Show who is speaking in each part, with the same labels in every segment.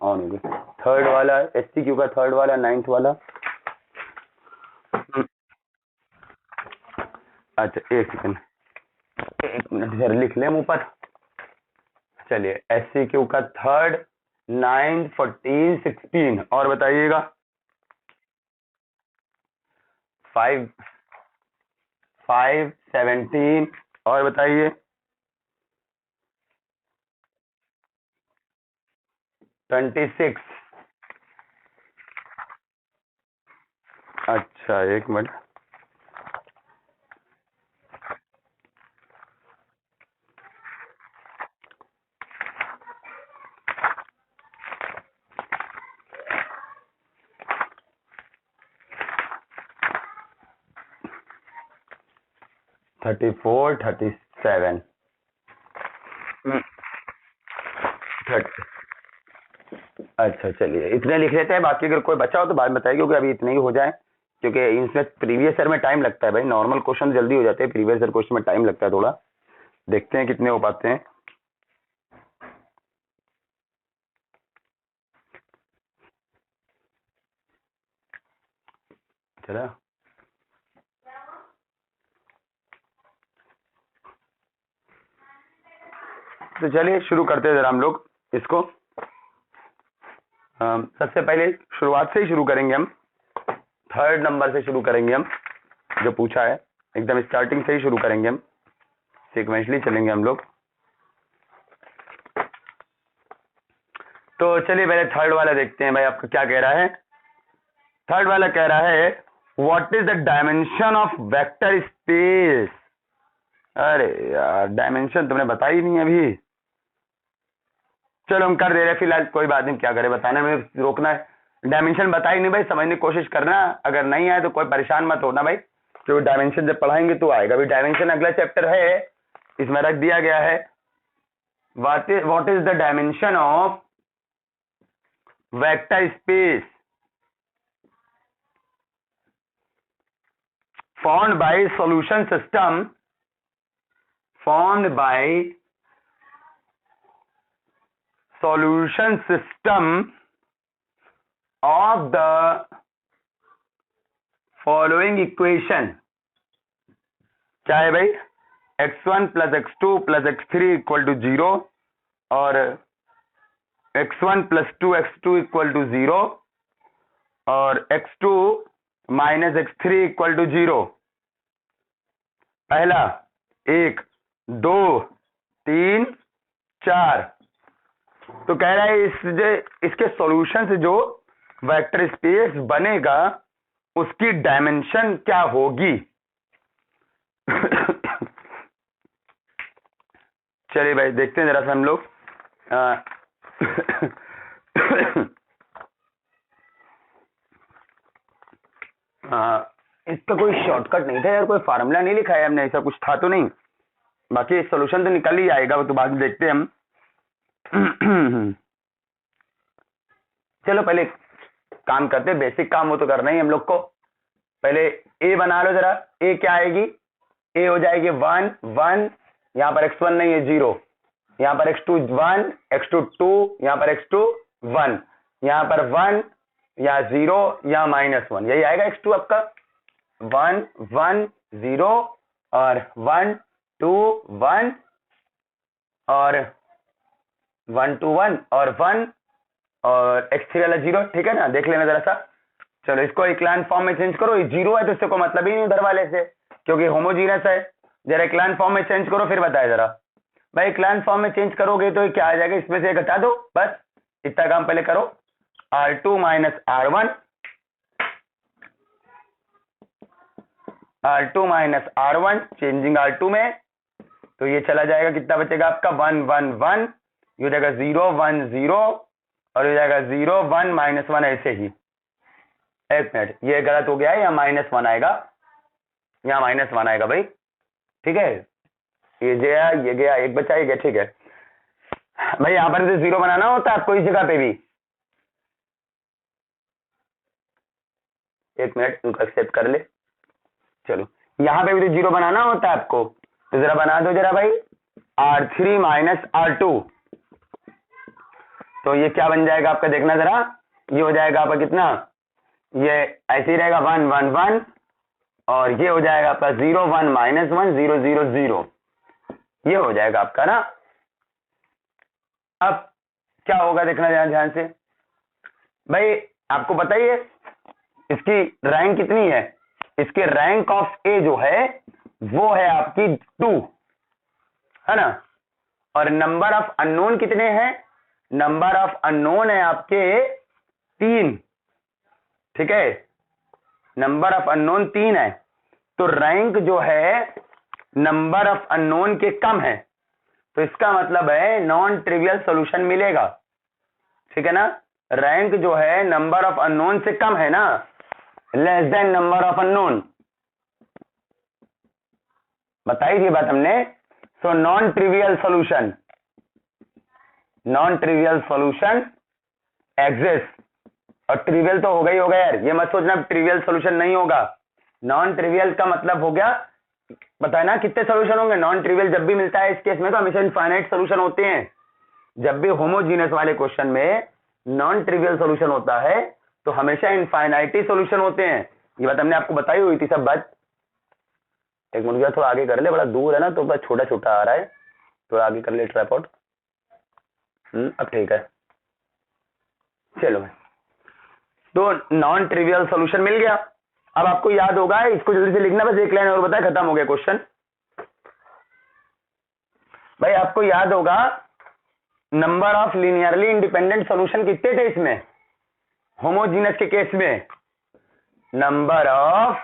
Speaker 1: On हो गया। Third वाला एससीक्यू का थर्ड वाला 9th वाला। अच्छा एक मिनट जरा लिख लें ऊपर। चलिए एससीक्यू का थर्ड 9, 14, 16 और बताइएगा 5, 17 और बताइए 26। अच्छा एक मिनट, थर्टी फोर 37 अच्छा चलिए इतने लिख लेते हैं, बाकी अगर कोई बचा हो तो बाद में बताइए, क्योंकि अभी इतने ही हो जाए, क्योंकि इनसे प्रीवियस ईयर में टाइम लगता है भाई। नॉर्मल क्वेश्चन जल्दी हो जाते हैं, प्रीवियस ईयर क्वेश्चन में टाइम लगता है थोड़ा। देखते हैं कितने हो पाते हैं। चला तो चलिए शुरू करते हैं जरा हम लोग इसको। सबसे पहले शुरुआत से ही शुरू करेंगे हम, थर्ड नंबर से शुरू करेंगे हम, जो पूछा है एकदम स्टार्टिंग से ही शुरू करेंगे हम, सीक्वेंशली चलेंगे हम लोग। तो चलिए पहले थर्ड वाला देखते हैं भाई, आपका क्या कह रहा है। थर्ड वाला कह रहा है what is the dimension of vector space. अरे यार डायमेंशन तुमने बताई ही नहीं अभी। चलो हम कर दे रहे फिलहाल, कोई बात नहीं, क्या करे बताने में रोकना है। डायमेंशन बताई नहीं भाई, समझने की कोशिश करना, अगर नहीं आए तो कोई परेशान मत होना भाई, क्योंकि डायमेंशन जब पढ़ाएंगे तो आएगा। अभी डायमेंशन अगला चैप्टर है, इसमें रख दिया गया है what is the dimension of vector space formed by solution system of the following equation। क्या है भाई, x1 plus x2 plus x3 equal to 0 और x1 plus 2x2 equal to 0 और x2 minus x3 equal to 0। पहला 1, 2, 3, 4। तो कह रहा है इसके सॉल्यूशन से जो वेक्टर स्पेस बनेगा उसकी डायमेंशन क्या होगी। चलिए भाई देखते हैं जरा सा हम लोग। इसका कोई शॉर्टकट नहीं था यार, कोई फार्मूला नहीं लिखा है हमने, ऐसा कुछ था तो नहीं। बाकी सॉल्यूशन तो निकल ही आएगा, वो तो बाद में देखते हैं हम। चलो पहले काम करते हैं, बेसिक काम वो तो करना ही हम लोग को। पहले ए बना लो जरा। ए क्या आएगी, ए हो जाएगी 1, 1, यहाँ पर x1 नहीं है 0, यहाँ पर x2 1, x2 2, यहाँ पर x2 1, यहाँ पर 1 या 0 या -1, यही आएगा x2 आपका। 1, 1, 0 और 1, 2, 1 और 1, 2, 1 और 1 और x3 वाला 0, ठीक है ना। देख लेना जरा सा। चलो इसको इक्लाइन फॉर्म में चेंज करो, ये 0 है तो इससे कोई मतलब ही नहीं उधर वाले से, क्योंकि होमोजीनियस है। जरा इक्लाइन फॉर्म में चेंज करो फिर बताया जरा भाई। इक्लाइन फॉर्म में चेंज करोगे तो क्या आ जाएगा, इसमें से घटा दो, बस इतना काम पहले करो। R2 minus R1, R2 minus R1 changing R2 में, तो ये चला जाएगा, कितना बचेगा आपका 1, 1, 1, ये हो जाएगा 0, 1, 0 और हो जाएगा 0, 1, -1 ऐसे ही। एक मिनट, ये गलत हो गया है, यहाँ -1 आएगा, यहाँ -1 आएगा भाई, ठीक है। ये गया, ये गया, एक बचा, ये गया, ठीक है भाई। यहाँ पर 0 बनाना होता है आपको इस जगह पे भी। एक मिनट उनको एक्सेप्ट कर ले। चलो यहाँ पे भी तो 0 बनाना होता है आपको, तो जरा बना दो जरा भाई। R3 minus R2, तो ये क्या बन जाएगा आपका, देखना जरा, ये हो जाएगा आपका कितना, ये ऐसे ही रहेगा 1 1 1, और ये हो जाएगा आपका 0 1 -1 0 0 0, ये हो जाएगा आपका ना। अब क्या होगा देखना ध्यान से भाई, आपको पता ही है इसकी रैंक कितनी है, इसके रैंक ऑफ ए जो है वो है आपकी 2, है ना, और नंबर ऑफ अननोन कितने हैं, नंबर ऑफ अननोन है आपके 3, ठीक है, नंबर ऑफ अननोन 3 है, तो रैंक जो है नंबर ऑफ अननोन के कम है, तो इसका मतलब है नॉन ट्रिवियल सॉल्यूशन मिलेगा, ठीक है ना, रैंक जो है नंबर ऑफ अननोन से कम है ना, less than number of unknown, बताई ये बात हमने। So non trivial solution, non trivial solution exist, और ट्रिवियल तो होगा ही होगा यार, ये मत सोचना ट्रिवियल सॉल्यूशन नहीं होगा, नॉन ट्रिवियल का मतलब हो गया, पता है ना कितने सॉल्यूशन होंगे, नॉन ट्रिवियल जब भी मिलता है इस केस में तो हमेशा इनफाइनाइट सॉल्यूशन होते हैं, जब भी होमोजीनियस वाले क्वेश्चन में नॉन ट्रिवियल सॉल्यूशन होता है तो हमेशा इनफाइनाइटी सॉल्यूशन होते हैं, ये बात हमने आपको बताई हुई थी सब बात। एक मिनट गया, थोड़ा आगे कर ले, बड़ा दूर है ना तो बस छोटा छोटा आ रहा है, थोड़ा आगे कर ले ट्राइपॉड, अब ठीक है, चलो तो नॉन ट्रिवियल सॉल्यूशन मिल गया। अब आपको याद होगा, इसको जल्दी से लिखना, बस एक लाइन और बताया, खत्म हो गया क्वेश्चन। भाई आपको याद होगा number of linearly independent solution कितने थे इसमें, होमोजीनियस के केस में, नंबर ऑफ,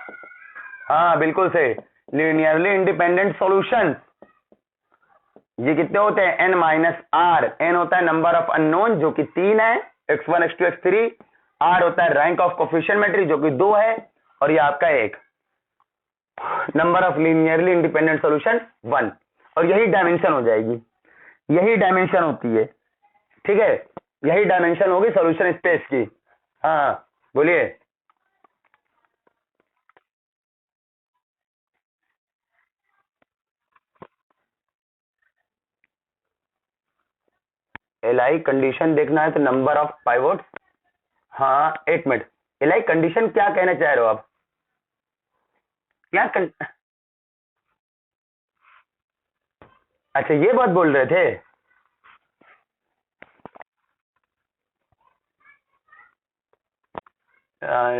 Speaker 1: हाँ बिल्कुल से, लीनियरली इंडिपेंडेंट सॉल्यूशंस ये कितने होते हैं, n माइनस आर, n होता है नंबर ऑफ अननोन जो कि 3 है, x1 x2 x3, r होता है रैंक ऑफ कोफिशिएंट मैट्रिक्स जो कि 2 है, और ये आपका एक number of linearly independent solution 1, और यही डायमेंशन हो जाएगी, यही डायमेंशन होती है, ठीक है, यही डायमेंशन होगी सॉल्यूशन स्पेस की। हाँ बोलिए, एलआई कंडीशन देखना है तो नंबर ऑफ पाइवोट्स, हाँ एक मिनट, एलआई कंडीशन क्या कहना चाह रहे हो आप, क्या अच्छा ये बात बोल रहे थे,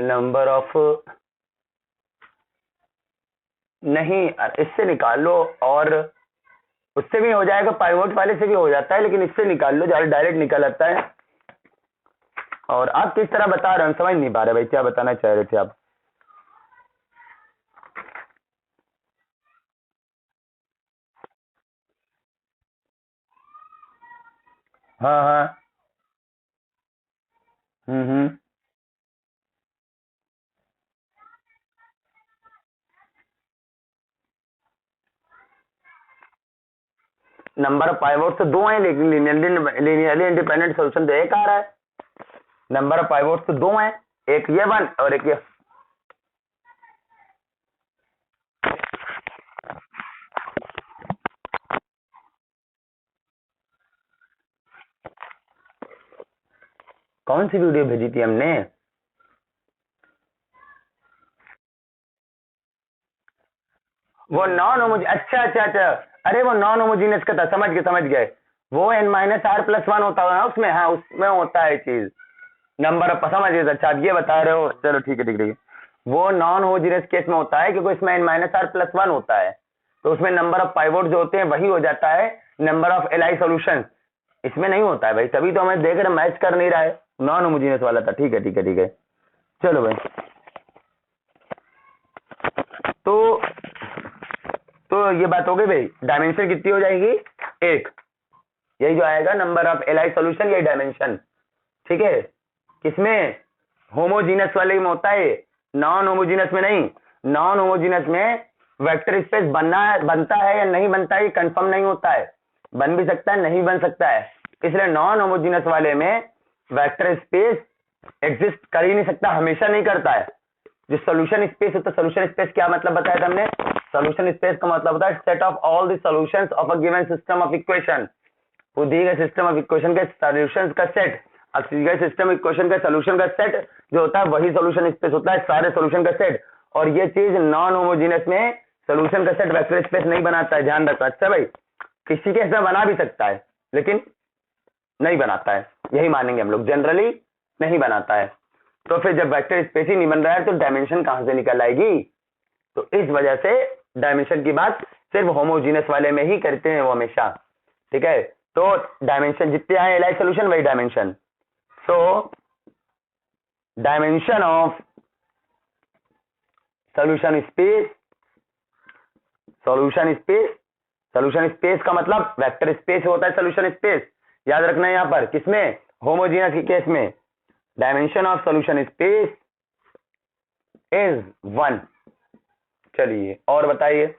Speaker 1: नंबर ऑफ, नहीं इससे निकाल लो, और उससे भी हो जाएगा, पाइवोट वाले से भी हो जाता है, लेकिन इससे निकाल लो, ज्यादा डायरेक्ट निकल आता है। और आप किस तरह बता रहे हो, समझ नहीं पा रहे भाई, क्या बताना चाह रहे थे आप। हाँ हाँ, हम्म, नंबर ऑफ पाइवोट्स तो 2 हैं, लेकिन लीनियरली इंडिपेंडेंट सॉल्यूशन तो एक आ रहा है, नंबर ऑफ पाइवोट्स तो 2 हैं, एक ये 1 और एक ये, कौन सी वीडियो भेजी थी हमने, वो नॉन होमोजीनियस, अच्छा अच्छा अच्छा, अरे वो नॉन होमोजीनियस का था, समझ गए, वो n माइनस आर प्लस 1 होता है ना उसमें, हाँ उसमें होता है चीज, नंबर ऑफ, समझ गए, अच्छा आप ये बता रहे हो, चलो ठीक है ठीक है, वो नॉन होमोजीनियस केस में होता है क्योंकि इसमें n माइनस आर प्लस 1 होता है, तो उसमें नंबर ऑफ पाइवोट जो होते हैं वही हो जाता है नंबर ऑफ एलआई सॉल्यूशंस, इसमें नहीं होता है भाई, तभी तो हमें देख रहे मैच कर नहीं रहा है, नॉन होमोजीनियस वाला था, ठीक है ठीक है ठीक है, चलो भाई, तो ये बात हो गई भाई, डायमेंशन कितनी हो जाएगी, एक, यही जो आएगा नंबर ऑफ एलआई सॉल्यूशन, यही डायमेंशन, ठीक है, किसमें, होमोजीनस वाले में होता है, नॉन होमोजीनस में नहीं, नॉन होमोजीनस में वेक्टर स्पेस बनता है या नहीं बनता है, कंफर्म नहीं होता है, बन भी सकता है नहीं बन सकता है, इसलिए नॉन होमोजीनस वाले में वेक्टर स्पेस एग्जिस्ट कर ही नहीं सकता, हमेशा नहीं करता है, जो सॉल्यूशन स्पेस होता है, सॉल्यूशन स्पेस क्या मतलब बताया था हमने, सॉल्यूशन स्पेस का मतलब होता है set of all the solutions of a given system of equation, वो दिए गए सिस्टम ऑफ इक्वेशन के सॉल्यूशंस का सेट। अब दिए गए सिस्टम इक्वेशन का सॉल्यूशन का सेट जो होता है वही सॉल्यूशन स्पेस होता है, सारे सॉल्यूशन का सेट। और ये चीज नॉन होमोजेनियस में सॉल्यूशन का सेट वेक्टर स्पेस नहीं बनाता है, ध्यान रखना। अच्छा भाई, किसी केस में बना भी सकता है लेकिन नहीं बनाता है, यही मानेंगे हम लोग, जनरली नहीं बनाता है। तो फिर जब वेक्टर स्पेस ही नहीं बन रहा है तो डायमेंशन कहां से निकल आएगी? तो इस वजह से डायमेंशन की बात सिर्फ होमोजीनियस वाले में ही करते हैं वो हमेशा, ठीक है। तो डायमेंशन जितने आए एलाइड सॉल्यूशन वही dimension. So dimension of solution space, solution space का मतलब वेक्टर स्पेस होता है सॉल्यूशन स्पेस, याद रखना है यहां पर। किसमें? होमोजीनियस के केस में। Dimension of solution space is 1। चलिए और बताइए।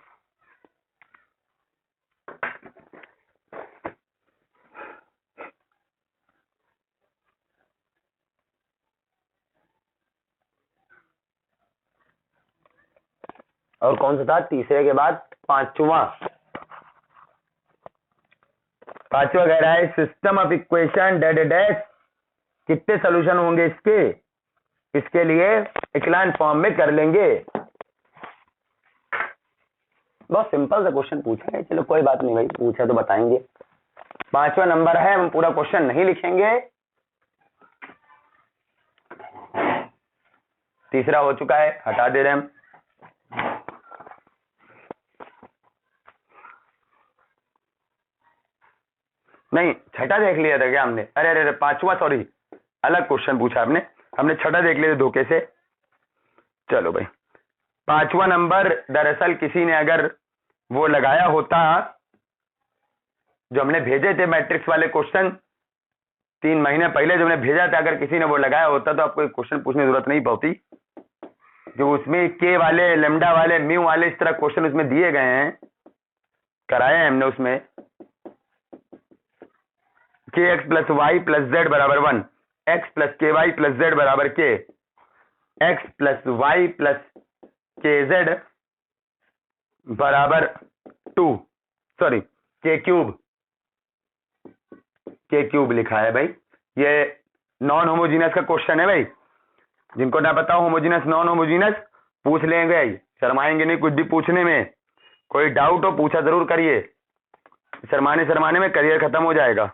Speaker 1: और कौन सा था तीसरे के बाद? पांचवा कह रहा है system of equation dead dash कितने सॉल्यूशन होंगे इसके लिए इक्लाइन फॉर्म में कर लेंगे। बहुत सिंपल सा क्वेश्चन पूछा है, चलो कोई बात नहीं भाई, पूछा तो बताएंगे। पांचवा नंबर है, हम पूरा क्वेश्चन नहीं लिखेंगे। तीसरा हो चुका है, हटा दे रहे हम। नहीं, छठा देख लिया था क्या हमने? अरे अरे पांचवा, सॉरी, अलग क्वेश्चन पूछा आपने, हमने छठा देख लिया धोखे से। चलो भाई, पांचवा नंबर दरअसल किसी ने अगर वो लगाया होता जो हमने भेजे थे मैट्रिक्स वाले क्वेश्चन 3 महीने पहले जो हमने भेजा था, अगर किसी ने वो लगाया होता तो आपको क्वेश्चन पूछने की जरूरत नहीं पड़ती, जो उसमें के वाले, लेमडा वाले, म्यू वाले इस तरह क्वेश्चन उसमें दिए गए हैं, कराए हैं हमने उसमें। K X plus Y plus Z बराबर 1, X plus K Y plus Z बराबर K, X plus Y plus K Z बराबर 2, सॉरी के क्यूब लिखा है भाई। ये नॉन होमोजीनियस का क्वेश्चन है भाई, जिनको ना पता होमोजीनियस नॉन होमोजीनियस पूछ लेंगे, शर्माएंगे नहीं कुछ भी पूछने में। कोई डाउट हो पूछा जरूर करिए, शर्माने में करियर खत्म हो जाएगा।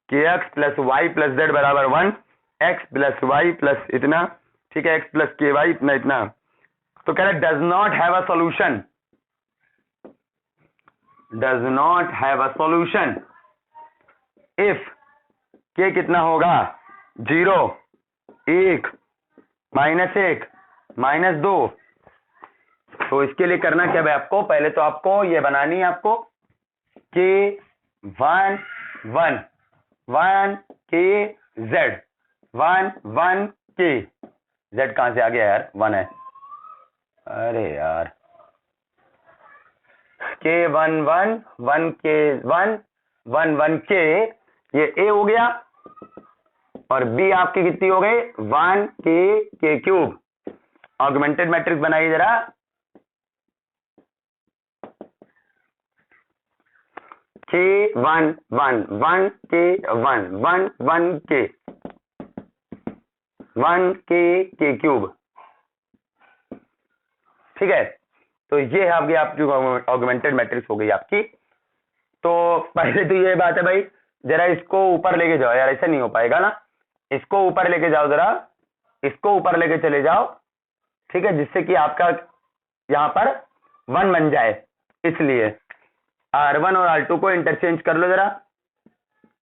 Speaker 1: K X plus Y plus Z बराबर 1, एक्स प्लस वाई प्लस इतना, ठीक है, एक्स प्लस के वाई इतना। तो कह रहे does not have a solution, does not have a solution if के कितना होगा 0, 1, -1, -2। तो इसके लिए करना क्या भाई आपको? पहले तो आपको ये बनानी है आपको के 1 1 1 के जेड 1 1 के जेड कहां से आ गया यार? 1 है, अरे यार, के 1 1 1 के 1 1 1 के, ये ए हो गया, और बी आपकी कितनी हो गई? 1 के क्यूब। ऑगमेंटेड मैट्रिक्स बनाइए जरा। के 1 1 1 के 1 1 1 के 1 के क्यूब, ठीक है। तो ये है आपकी ऑगमेंटेड मैट्रिक्स हो गई आपकी। तो पहले तो ये बात है भाई, जरा इसको ऊपर लेके जाओ यार, ऐसा नहीं हो पाएगा ना, इसको ऊपर लेके जाओ, जरा इसको ऊपर लेके चले जाओ, ठीक है, जिससे कि आपका यहां पर 1 बन जाए। इसलिए R1 और R2 को इंटरचेंज कर लो जरा,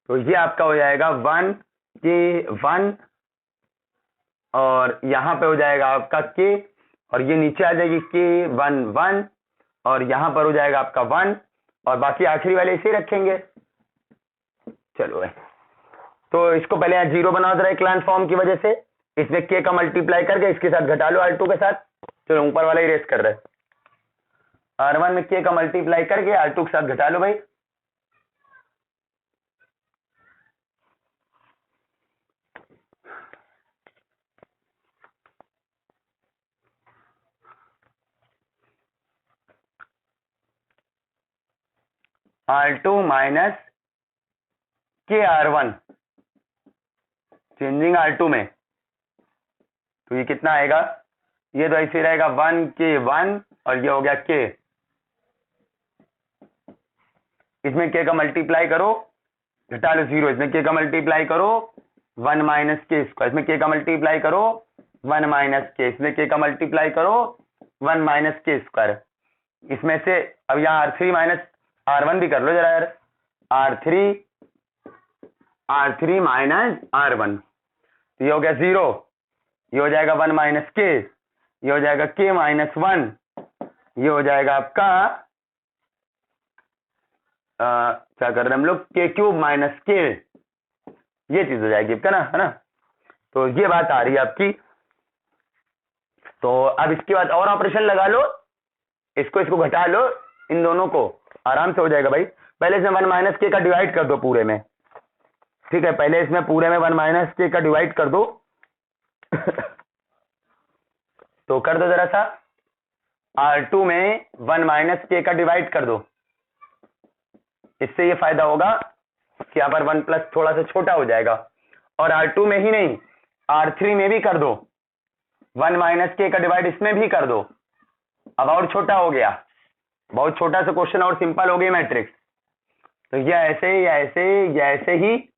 Speaker 1: तो ये आपका हो जाएगा 1 के 1, और यहां पे हो जाएगा आपका के, और ये नीचे आ जाएगी के 1 1, और यहां पर हो जाएगा आपका 1, और बाकी आखिरी वाले इसे रखेंगे। चलो भाई, तो इसको पहले यहाँ 0 बनाओ जरा इक्लाइन फॉर्म की वजह से, इसमें के का मल्टीप्लाई करके इसके साथ घटा लो R2 के साथ। चलो ऊपर वाला ही रेस कर रहे हैं, R1 में के का मल्टीप्लाई करके R2 के साथ घटा लो भाई। R2 माइनस के R1 चेंजिंग R2 में, तो ये कितना आएगा, ये तो ऐसे रहेगा 1K1 और ये हो गया K, इसमें K का मल्टीप्लाई करो, घटा लो 0, इसमें K का मल्टीप्लाई करो 1 माइनस के स्क्वायर, इसमें K का मल्टीप्लाई करो 1 माइनस के, इसमें K का मल्टीप्लाई करो 1 माइनस के स्क्वायर, इसमें से अब यहाँ R3 माइनस R1 भी कर लो जरा यार, R3 माइनस R1, ये हो गया 0, ये हो जाएगा 1 माइनस के, ये हो जाएगा K माइनस 1, ये हो जाएगा आपका क्या कर रहे हैं हम लोग, K क्यूब माइनस K, ये चीज हो जाएगी आपका ना, है ना। तो ये बात आ रही है आपकी। तो अब इसके बाद और ऑपरेशन लगा लो, इसको घटा लो, इन दोनों को आराम से हो जाएगा भाई। पहले इसमें 1 माइनस के का डिवाइड कर दो पूरे में, ठीक है, पहले इसमें पूरे में 1 माइनस के का डिवाइड कर दो तो कर दो जरा सा, R2 में 1 माइनस के का डिवाइड कर दो, इससे ये फायदा होगा कि यहाँ पर 1 प्लस थोड़ा सा छोटा हो जाएगा, और R2 में ही नहीं R3 में भी कर दो, 1 माइनस के का डिवाइड इसमें भी कर दो, अब और छोटा हो गया, बहुत छोटा सा क्वेश्चन और सिंपल हो गई मैट्रिक्स। तो ये ऐसे ये ऐसे ही,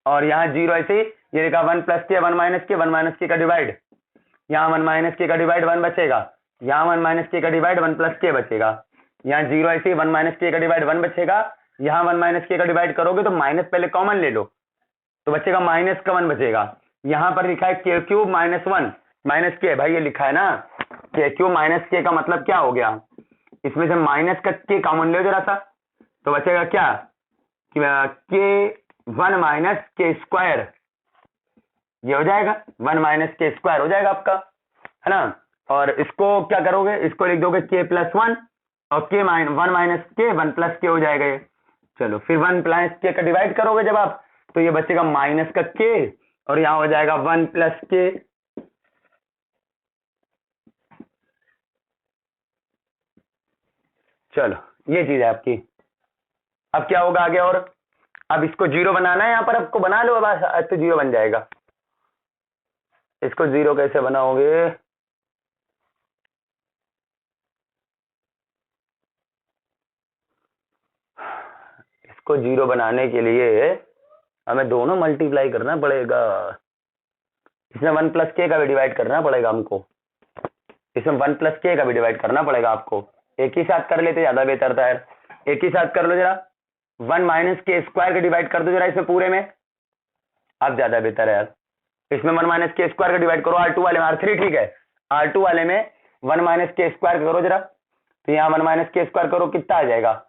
Speaker 1: और यहाँ 0 ऐसे, ये लिखा 1 प्लस के 1 माइनस के, 1 माइनस के का डिवाइड, यहाँ 1 माइनस के का डिवाइड 1 बचेगा, यहाँ 1 माइनस के का डिवाइड 1 प्लस के बचेगा, यहाँ 0 ऐसे 1 माइनस के का डिवाइड 1 बचेगा, यहाँ 1 माइनस के का डिवाइड करोगे तो माइनस पहले कॉमन ले लो तो बचेगा माइनस का 1 बचेगा। यहाँ पर लिखा है के क्यूब माइनस 1 माइनस के, भाई ये लिखा है ना के क्यूब माइनस के का मतलब क्या हो गया, इसमें से माइनस का के कॉमन ले जरा सा, तो बचेगा क्या के 1 माइनस के स्क्वायर, ये हो जाएगा 1 माइनस के स्क्वायर हो जाएगा आपका, है ना। और इसको क्या करोगे, इसको लिख दोगे के प्लस 1 और के 1 माइनस के 1 प्लस के हो जाएगा ये। चलो फिर 1 प्लस के का डिवाइड करोगे जब आप, तो ये बचेगा माइनस का के, और यहाँ हो जाएगा 1 प्लस के, चलो ये चीज है आपकी। अब क्या होगा आगे, और अब इसको 0 बनाना है यहाँ पर, आपको बना लो, बस आज तो 0 बन जाएगा। इसको 0 कैसे बनाओगे, इसको 0 बनाने के लिए हमें दोनों मल्टीप्लाई करना पड़ेगा, इसमें 1 प्लस के का भी डिवाइड करना पड़ेगा हमको, इसमें 1 प्लस के का भी डिवाइड करना पड़ेगा आपको, एक ही साथ कर लेते ज्यादा बेहतर था यार, एक ही साथ कर लो जरा, 1 माइनस के स्क्वायर का डिवाइड कर दो जरा इसमें पूरे में, अब ज्यादा बेहतर है यार, इसमें 1 माइनस के स्क्वायर का डिवाइड करो, R2 वाले में R3 ठीक है, R2 वाले में 1 माइनस के स्क्वायर करो जरा, तो यहाँ 1 माइनस के स्क्वायर करो कितना आ जाएगा,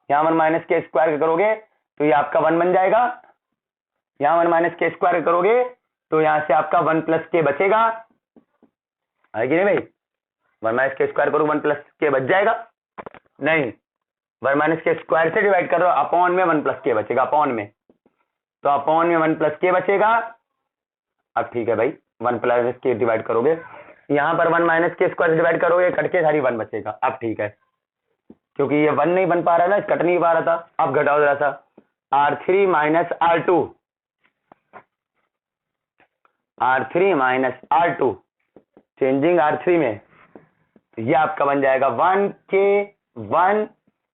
Speaker 1: यहाँ 1 माइनस के स्क्वायर करोगे तो ये आपका 1 बन जाएगा, यहाँ 1 माइनस के स्क्वायर करोगे तो यहाँ से आपका 1 प्लस के बचेगा, है कि नहीं भाई, 1 माइनस के स्क्वायर करो 1 प्लस के बच जाएगा, नहीं 1 माइनस के स्क्वायर से डिवाइड करो, अपॉन में 1 प्लस के बचेगा, अपॉन में, तो अपॉन में 1 प्लस के बचेगा। अब ठीक है भाई 1 प्लस के डिवाइड करोगे, यहाँ पर 1 माइनस के स्क्वायर से डिवाइड करोगे, कट के सारी 1 बचेगा। अब ठीक है, क्योंकि ये 1 नहीं बन पा रहा ना, कट नहीं पा रहा था, अब घटाओ जरा सा, R3 minus R2 changing R3 में, ये आपका बन जाएगा 1 के 1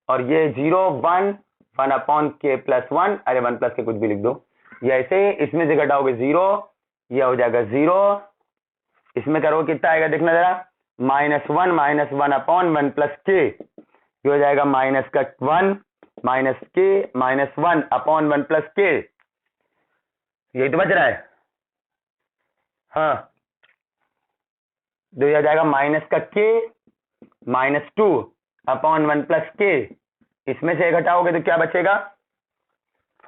Speaker 1: और ये 0 1 अपॉन के प्लस 1, अरे 1 प्लस के कुछ भी लिख दो, ये ऐसे, इसमें से घटाओगे 0, ये हो जाएगा 0, इसमें करोगे कितना आएगा देखना जरा, -1 अपॉन 1 प्लस के, ये हो जाएगा माइनस का 1 माइनस के -1 अपॉन 1 प्लस के, यही तो बच रहा है, हाँ, तो यह जाएगा माइनस का के -2 अपॉन 1 प्लस के, इसमें से घटाओगे तो क्या बचेगा,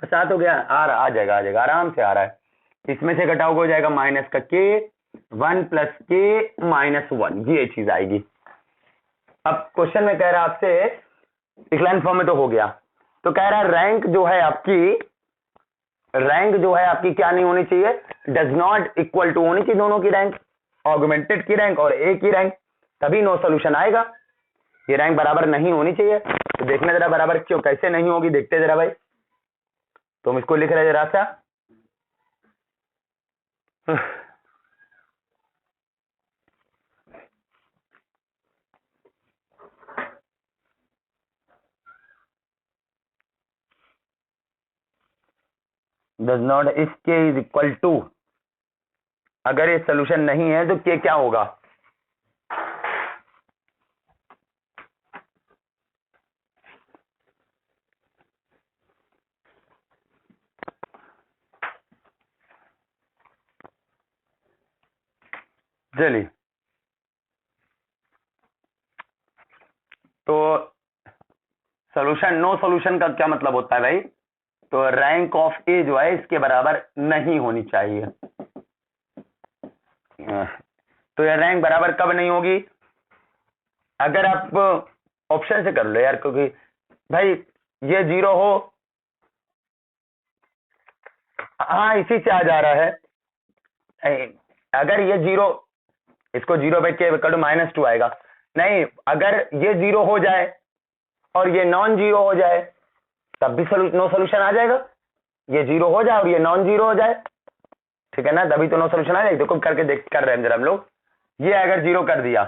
Speaker 1: 7 हो गया, आ जाएगा आराम से आ रहा है, इसमें से घटाओगे हो जाएगा माइनस का के 1 प्लस के -1, ये चीज आएगी। अब क्वेश्चन में कह रहा है आपसे इक्लाइन फॉर्म में तो हो गया, तो कह रहा है रैंक जो है आपकी क्या नहीं होनी चाहिए, डज नॉट इक्वल टू होनी चाहिए दोनों की रैंक, ऑगमेंटेड की रैंक और ए की रैंक, तभी नो सॉल्यूशन आएगा, ये रैंक बराबर नहीं होनी चाहिए। तो देखना जरा बराबर क्यों कैसे नहीं होगी, देखते जरा भाई। तो हम इसको लिख रहे हैं जरा सा डज नॉट, इफ के इज इक्वल टू, अगर ये सोल्यूशन नहीं है तो के क्या होगा? चलिए, तो सोल्यूशन, नो सोल्यूशन का क्या मतलब होता है भाई? तो रैंक ऑफ ए जो है इसके बराबर नहीं होनी चाहिए। तो ये रैंक बराबर कब नहीं होगी? अगर आप ऑप्शन से कर लो यार, क्योंकि भाई ये 0 हो, हाँ इसी से आ जा रहा है। अगर ये 0, इसको 0 पे के कर -2 आएगा। नहीं, अगर ये 0 हो जाए और ये नॉन 0 हो जाए तब भी नो सोल्यूशन आ जाएगा। ये 0 हो जाए और ये नॉन 0 हो जाए, ठीक है ना, तभी तो नो सोल्यूशन आ जाएगा। देखो करके देख कर रहे हैं जरा हम लोग। ये अगर 0 कर दिया,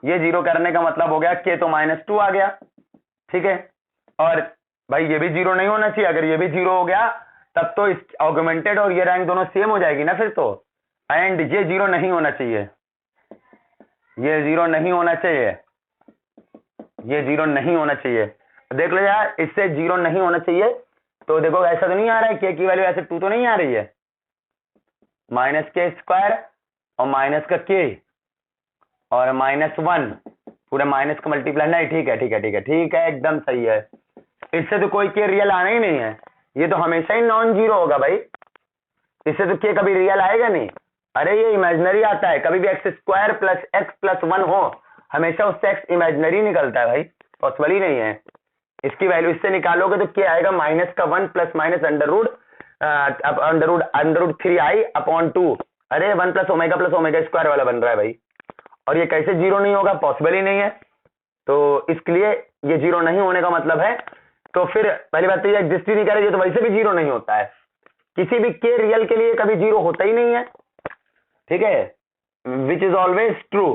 Speaker 1: ये 0 करने का मतलब हो गया के तो -2 आ गया, ठीक है। और भाई ये भी 0 नहीं होना चाहिए, अगर ये भी 0 हो गया तब तो इस ऑगमेंटेड और ये रैंक दोनों सेम हो जाएगी ना फिर तो। एंड ये 0 नहीं होना चाहिए, ये 0 नहीं होना चाहिए, ये 0 नहीं होना चाहिए। देख लो यार, इससे 0 नहीं होना चाहिए। तो देखो ऐसा तो नहीं आ रहा है, के की वैल्यू ऐसे 2 तो नहीं आ रही है, -k² और माइनस का के और -1 पूरे माइनस का मल्टीप्लाई, नहीं ठीक है ठीक है ठीक है ठीक है, एकदम सही है। इससे तो कोई के रियल आना ही नहीं है, ये तो हमेशा ही नॉन 0 होगा भाई, इससे तो के कभी रियल आएगा नहीं। अरे ये इमेजिनरी आता है, कभी भी x² + x + 1 हो हमेशा उससे x इमेजिनरी निकलता है भाई, पॉसिबल ही नहीं है। इसकी वैल्यू इससे निकालोगे तो क्या आएगा, -1 + √3i/2। अरे 1 + ω वाला बन रहा है भाई, और ये कैसे 0 नहीं होगा, पॉसिबल ही नहीं है। तो इसके लिए ये 0 नहीं होने का मतलब है, तो फिर पहली बात तो ये एग्जिस्ट ही नहीं करेगी, तो वैसे भी 0 नहीं होता है, किसी भी के रियल के लिए कभी 0 होता ही नहीं है, ठीक है। Which is always true,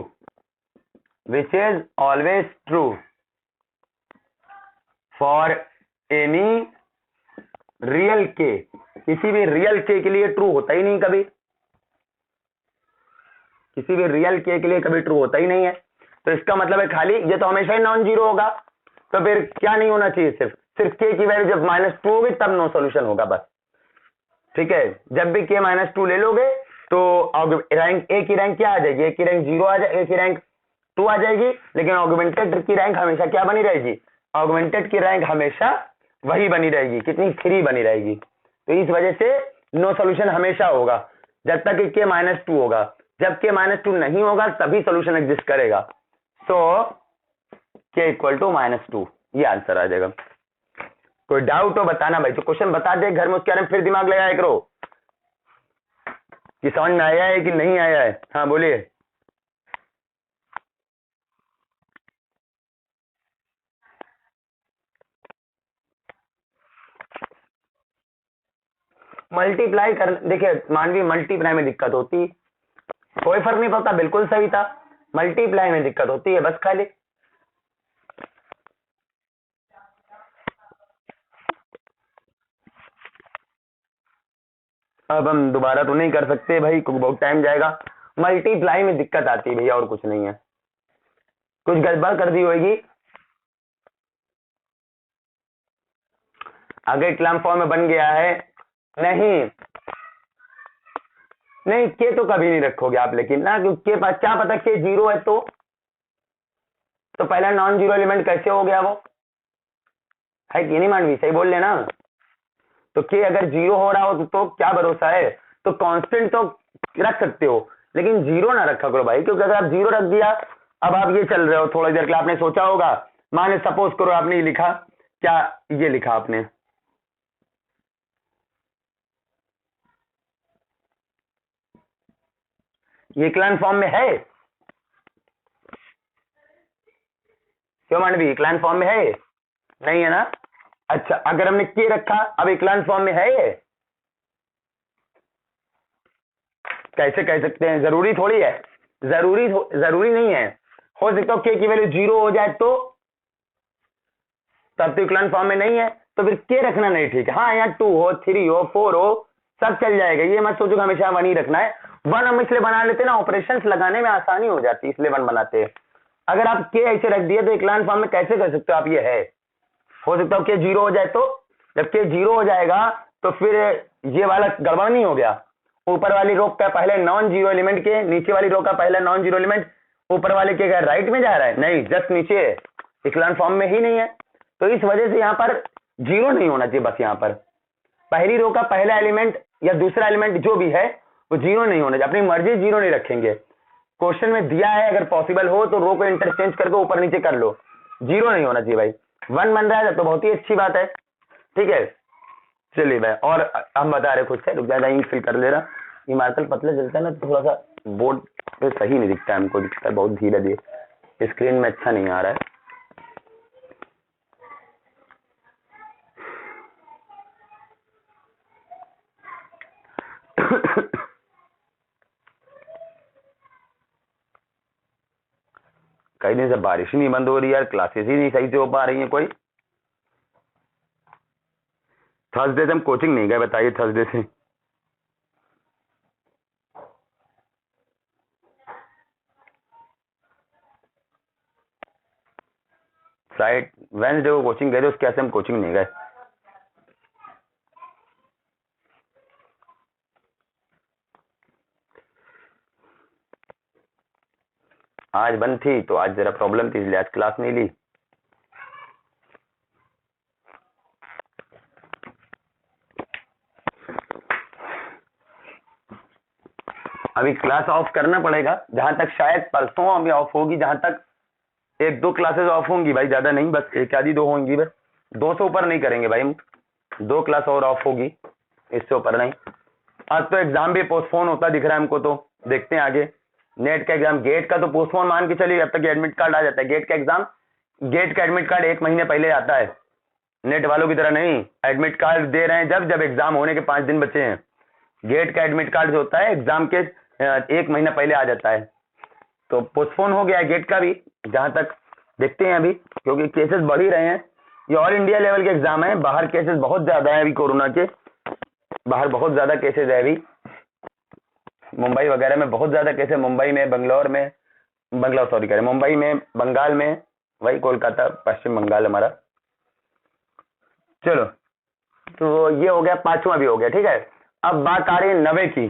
Speaker 1: which is always true for any real के, किसी भी रियल के लिए ट्रू होता ही नहीं कभी, किसी भी रियल के लिए कभी ट्रू होता ही नहीं है। तो इसका मतलब है खाली ये तो हमेशा ही नॉन 0 होगा, तो फिर क्या नहीं होना चाहिए, सिर्फ के की वैल्यू जब -2 होगी तब नो सोल्यूशन होगा बस, ठीक है। जब भी के -2 ले लोगे तो रैंक ए की रैंक क्या आ जाएगी, ए की रैंक 0 आ जाएगी, ए की रैंक 2 आ जाएगी, लेकिन ऑगमेंटेड की रैंक हमेशा क्या बनी रहेगी, ऑगमेंटेड की रैंक हमेशा वही बनी रहेगी, कितनी 3 बनी रहेगी। तो इस वजह से नो सोल्यूशन हमेशा होगा जब तक के -2 होगा, जब के -2 नहीं होगा तभी सोल्यूशन एग्जिस्ट करेगा। सो के इक्वल टू -2, ये आंसर आ जाएगा। कोई डाउट हो बताना भाई, जो क्वेश्चन बता दे घर में उसके बारे में फिर दिमाग लगाया करो कि समझ में आया है कि नहीं आया है। हाँ बोलिए। मल्टीप्लाई कर, देखिए मानवी मल्टीप्लाई में दिक्कत होती, कोई फर्क नहीं पड़ता, बिल्कुल सही था, मल्टीप्लाई में दिक्कत होती है बस खाली। अब हम दोबारा तो नहीं कर सकते भाई क्योंकि बहुत टाइम जाएगा, मल्टीप्लाई में दिक्कत आती है भैया और कुछ नहीं है, कुछ गड़बड़ कर दी होगी। आगे क्लम फॉर्म में बन गया है, नहीं नहीं के तो कभी नहीं रखोगे आप, लेकिन ना क्योंकि के पास क्या पता के 0 है तो पहला नॉन 0 एलिमेंट कैसे हो गया, वो है कि नहीं मानवी, सही बोल लेना। तो के अगर 0 हो रहा हो तो क्या भरोसा है, तो कांस्टेंट तो रख सकते हो लेकिन 0 ना रखा करो भाई, क्योंकि अगर आप 0 रख दिया, अब आप ये चल रहे हो, थोड़ी देर के लिए आपने सोचा होगा, माने सपोज करो आपने ये लिखा, क्या ये लिखा आपने, ये क्लान फॉर्म में है, क्यों मांडवी, इक्लाइन फॉर्म में है ये? नहीं है ना। अच्छा, अगर हमने के रखा, अब इक्लाइन फॉर्म में है ये? कैसे कह सकते हैं? जरूरी थोड़ी है, जरूरी नहीं है। हो सकता है के की वैल्यू 0 हो जाए तो, तब तो इक्लाइन फॉर्म में नहीं है, तो फिर के रखना नहीं ठीक है। हाँ, यहाँ 2 हो, 3 हो, 4 हो, सब चल जाएगा। ये मत सोचो हमेशा 1 ही रखना है। 1 हम इसलिए बना लेते ना, ऑपरेशंस लगाने में आसानी हो जाती है, इसलिए 1 बनाते हैं। अगर आप के ऐसे रख दिए तो इक्लाइन फॉर्म में कैसे कर सकते हो आप? ये है, हो सकता है के 0 हो जाए तो, जब के 0 हो जाएगा तो फिर ये वाला गड़बड़ नहीं हो गया। ऊपर वाली रो का पहले नॉन जीरो एलिमेंट के, नीचे वाली रो का पहला नॉन जीरो एलिमेंट ऊपर वाले के क्या राइट में जा रहा है? नहीं, जस्ट नीचे है, इक्लाइन फॉर्म में ही नहीं है। तो इस वजह से यहाँ पर 0 नहीं होना चाहिए। बस यहाँ पर पहली रो का पहला एलिमेंट या दूसरा एलिमेंट जो भी है वो 0 नहीं होना चाहिए। अपनी मर्जी 0 नहीं रखेंगे। क्वेश्चन में दिया है, अगर पॉसिबल हो तो रो को इंटरचेंज करके ऊपर नीचे कर लो, 0 नहीं होना चाहिए भाई। 1 बन रहा है तो बहुत ही अच्छी बात है, ठीक है। चलिए भाई, और हम बता रहे खुद से, रुक जाए, इंक फिल कर ले रहा। ये मार्कर पतला चलता है ना, तो थोड़ा सा बोर्ड पे सही नहीं दिखता है हमको, दिखता है बहुत धीरे धीरे, स्क्रीन में अच्छा नहीं आ रहा है। कई दिन से बारिश ही नहीं बंद हो रही यार, क्लासेस ही नहीं सही से हो पा रही हैं कोई। थर्सडे से हम कोचिंग नहीं गए, बताइए, थर्सडे से। फ्राइड वेंसडे को कोचिंग गए थे, उसके ऐसे हम कोचिंग नहीं गए। आज बंद थी तो आज जरा प्रॉब्लम थी, इसलिए आज क्लास नहीं ली। अभी क्लास ऑफ करना पड़ेगा, जहां तक शायद परसों अभी ऑफ होगी, जहां तक 1-2 क्लासेस ऑफ होंगी भाई, ज्यादा नहीं, बस 1 आधी 2 होंगी बस। 2 से ऊपर नहीं करेंगे भाई हम, 2 क्लास और ऑफ होगी, इससे ऊपर नहीं। आज तो एग्जाम भी पोस्टपोन होता दिख रहा है हमको, तो देखते हैं आगे। नेट का एग्जाम, गेट का तो पोस्टपोन मान के चलिए, अब तक एडमिट कार्ड आ जाता है। गेट का एग्जाम, गेट का एडमिट कार्ड 1 महीने पहले आता है, नेट वालों की तरह नहीं। एडमिट कार्ड दे रहे हैं जब एग्जाम होने के 5 दिन बचे हैं। गेट का एडमिट कार्ड जो होता है एग्जाम के 1 महीना पहले आ जाता है। तो पोस्टपोन हो गया है गेट का भी, जहां तक देखते हैं अभी, क्योंकि केसेस बढ़ ही रहे हैं। ये ऑल इंडिया लेवल के एग्जाम है, बाहर केसेस बहुत ज्यादा है अभी कोरोना के, बाहर बहुत ज्यादा केसेस है अभी। मुंबई वगैरह में बहुत ज्यादा केस है, मुंबई में, बंगलौर में, सॉरी कह रहे, मुंबई में, बंगाल में, वही कोलकाता, पश्चिम बंगाल हमारा। चलो, तो ये हो गया, 5वां भी हो गया, ठीक है। अब बात आ रही है 90 की।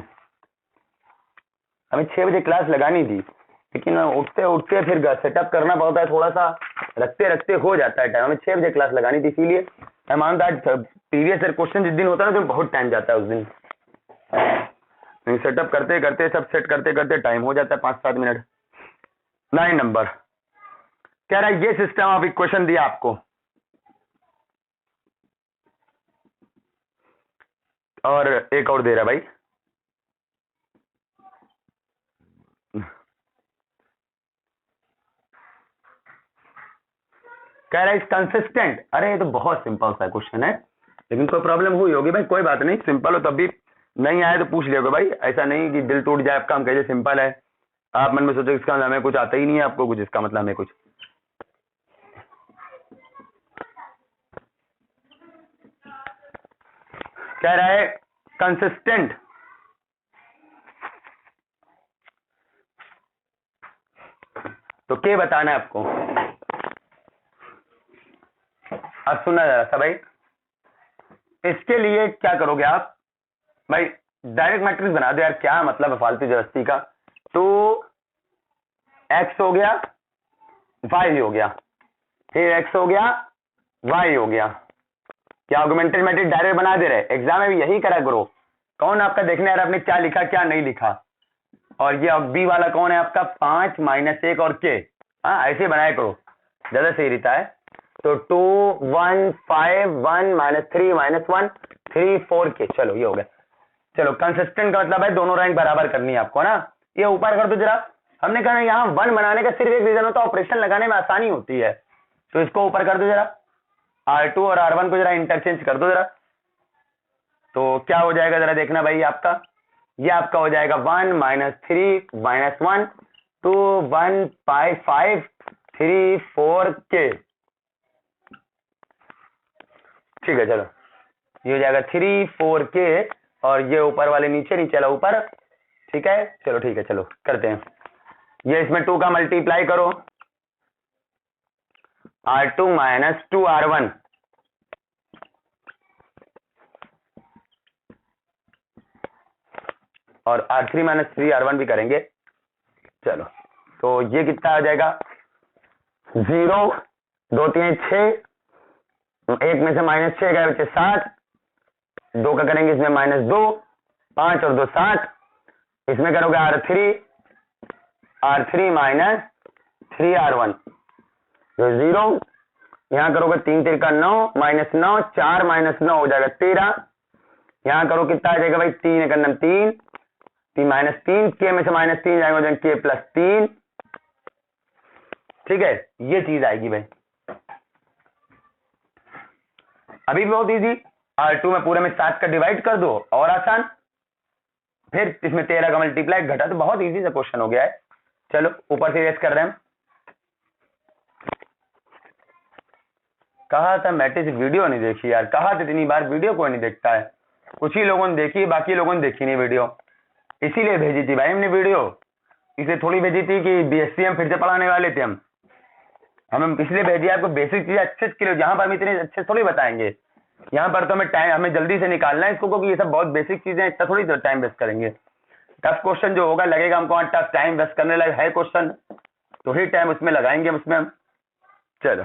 Speaker 1: हमें 6 बजे क्लास लगानी थी, लेकिन उठते उठते फिर सेटअप करना पड़ता है, थोड़ा सा रखते रखते हो जाता है टाइम। हमें 6 बजे क्लास लगानी थी, इसीलिए मैं मानता आज प्रीवियस ईयर क्वेश्चन जिस दिन होता है ना, तो बहुत टाइम जाता है उस दिन। सेटअप करते करते, सब सेट करते करते टाइम हो जाता है 5-7 मिनट। 9 नंबर कह रहा है ये सिस्टम ऑफ इक्वेशन दिया आपको, और एक और दे रहा है भाई, कह रहा है कंसिस्टेंट। अरे ये तो बहुत सिंपल सा क्वेश्चन है, लेकिन कोई प्रॉब्लम हुई होगी भाई, कोई बात नहीं, सिंपल हो तब भी नहीं आए तो पूछ लियोगे भाई। ऐसा नहीं कि दिल टूट जाए आपका, हम कहिए सिंपल है, आप मन में सोचो इसका मतलब हमें कुछ आता ही नहीं है, आपको कुछ इसका मतलब हमें कुछ। कह रहा है कंसिस्टेंट, तो क्या बताना है आपको। अब सुनना जरा सा भाई, इसके लिए क्या करोगे आप भाई, डायरेक्ट मैट्रिक्स बना दो यार, क्या मतलब है फालतू जबरदस्ती का। तो एक्स हो गया, वाई हो गया, फिर एक्स हो गया, वाई हो गया, क्या ऑगमेंटेड मैट्रिक्स डायरेक्ट बना दे रहे। एग्जाम में भी यही करा करो, कौन आपका देखने यार आपने क्या लिखा क्या नहीं लिखा। और ये बी वाला कौन है आपका, 5 - 1 और के, हाँ ऐसे बनाया करो, ज्यादा सही रहता है। तो 2 1 5 1 -3 -1 3 4 के, चलो ये हो गया। चलो कंसिस्टेंट का मतलब है दोनों रैंक बराबर करनी है आपको ना। ये ऊपर कर दो जरा। हमने कहा यहाँ 1 बनाने का सिर्फ एक रीजन होता है, ऑपरेशन लगाने में आसानी होती है। तो इसको ऊपर कर दो जरा, R2 और R1 को जरा इंटरचेंज कर दो जरा, तो क्या हो जाएगा जरा देखना भाई आपका, ये आपका हो जाएगा 1 माइनस 3 माइनस 1 2 1 5 3 4 के, ठीक है। चलो ये हो जाएगा 3 4 के, और ये ऊपर वाले नीचे, नीचे वाला ऊपर, ठीक है। चलो ठीक है, चलो करते हैं। ये इसमें 2 का मल्टीप्लाई करो, R2 माइनस 2 R1, और R3 माइनस 3 R1 भी करेंगे। चलो तो ये कितना आ जाएगा, 0 2 3 6, एक में से माइनस 6 गए बच्चे 7, 2 का करेंगे इसमें माइनस 2, 5 और 2 7, इसमें करोगे R3 माइनस 3 R1, तो 0, यहां करोगे 3 3 का 9 माइनस 9, 4 माइनस 9 हो जाएगा 13, यहां करो कितना आ जाएगा भाई 3 एक 3 3 माइनस 3, के में से माइनस 3 जाएगा के प्लस 3, ठीक है। ये चीज आएगी भाई, अभी भी बहुत इजी, R2 में पूरे में 7 का डिवाइड कर दो और आसान, फिर इसमें 13 का मल्टीप्लाई घटा, तो बहुत इजी सा क्वेश्चन हो गया है। चलो ऊपर से रेस कर रहे हैं, कहा था मैट्रिक्स वीडियो नहीं देखी यार, कहा था इतनी बार, वीडियो कोई नहीं देखता है, कुछ ही लोगों ने देखी, बाकी लोगों ने देखी नहीं वीडियो, इसीलिए भेजी थी भाई हमने वीडियो, इसलिए थोड़ी भेजी थी कि बीएससी हम फिर से पढ़ाने वाले थे हम इसलिए भेजी आपको बेसिक चीजें अच्छे के लिए, जहां पर हम इतने अच्छे थोड़ी बताएंगे, यहाँ पर तो हमें जल्दी से निकालना है इसको, क्योंकि ये सब बहुत बेसिक चीजें, इतना थोड़ी टाइम वेस्ट करेंगे। टफ क्वेश्चन जो होगा लगेगा हमको टफ, टाइम वेस्ट करने लगे है क्वेश्चन, तो ही टाइम उसमें लगाएंगे उसमें हम। चलो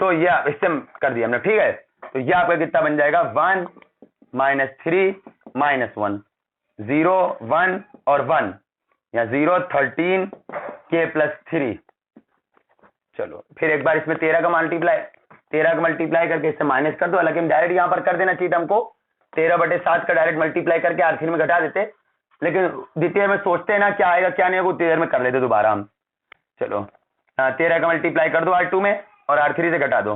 Speaker 1: तो ये इससे कर दिया हमने, ठीक है। तो ये आपका कितना बन जाएगा 1 माइनस 3 माइनस 1, 0 1 और 1, या 0 13 के प्लस 3। चलो फिर एक बार इसमें 13 का मल्टीप्लाई करके इससे माइनस कर दो, हालांकि हम डायरेक्ट यहां पर कर देना चाहिए हमको, 13/7 का डायरेक्ट मल्टीप्लाई करके R3 में घटा देते, लेकिन द्वितीय में सोचते हैं ना क्या आएगा क्या नहीं, वो 13 में कर लेते दोबारा हम। चलो 13 का मल्टीप्लाई कर दो R2 में और R3 से घटा दो,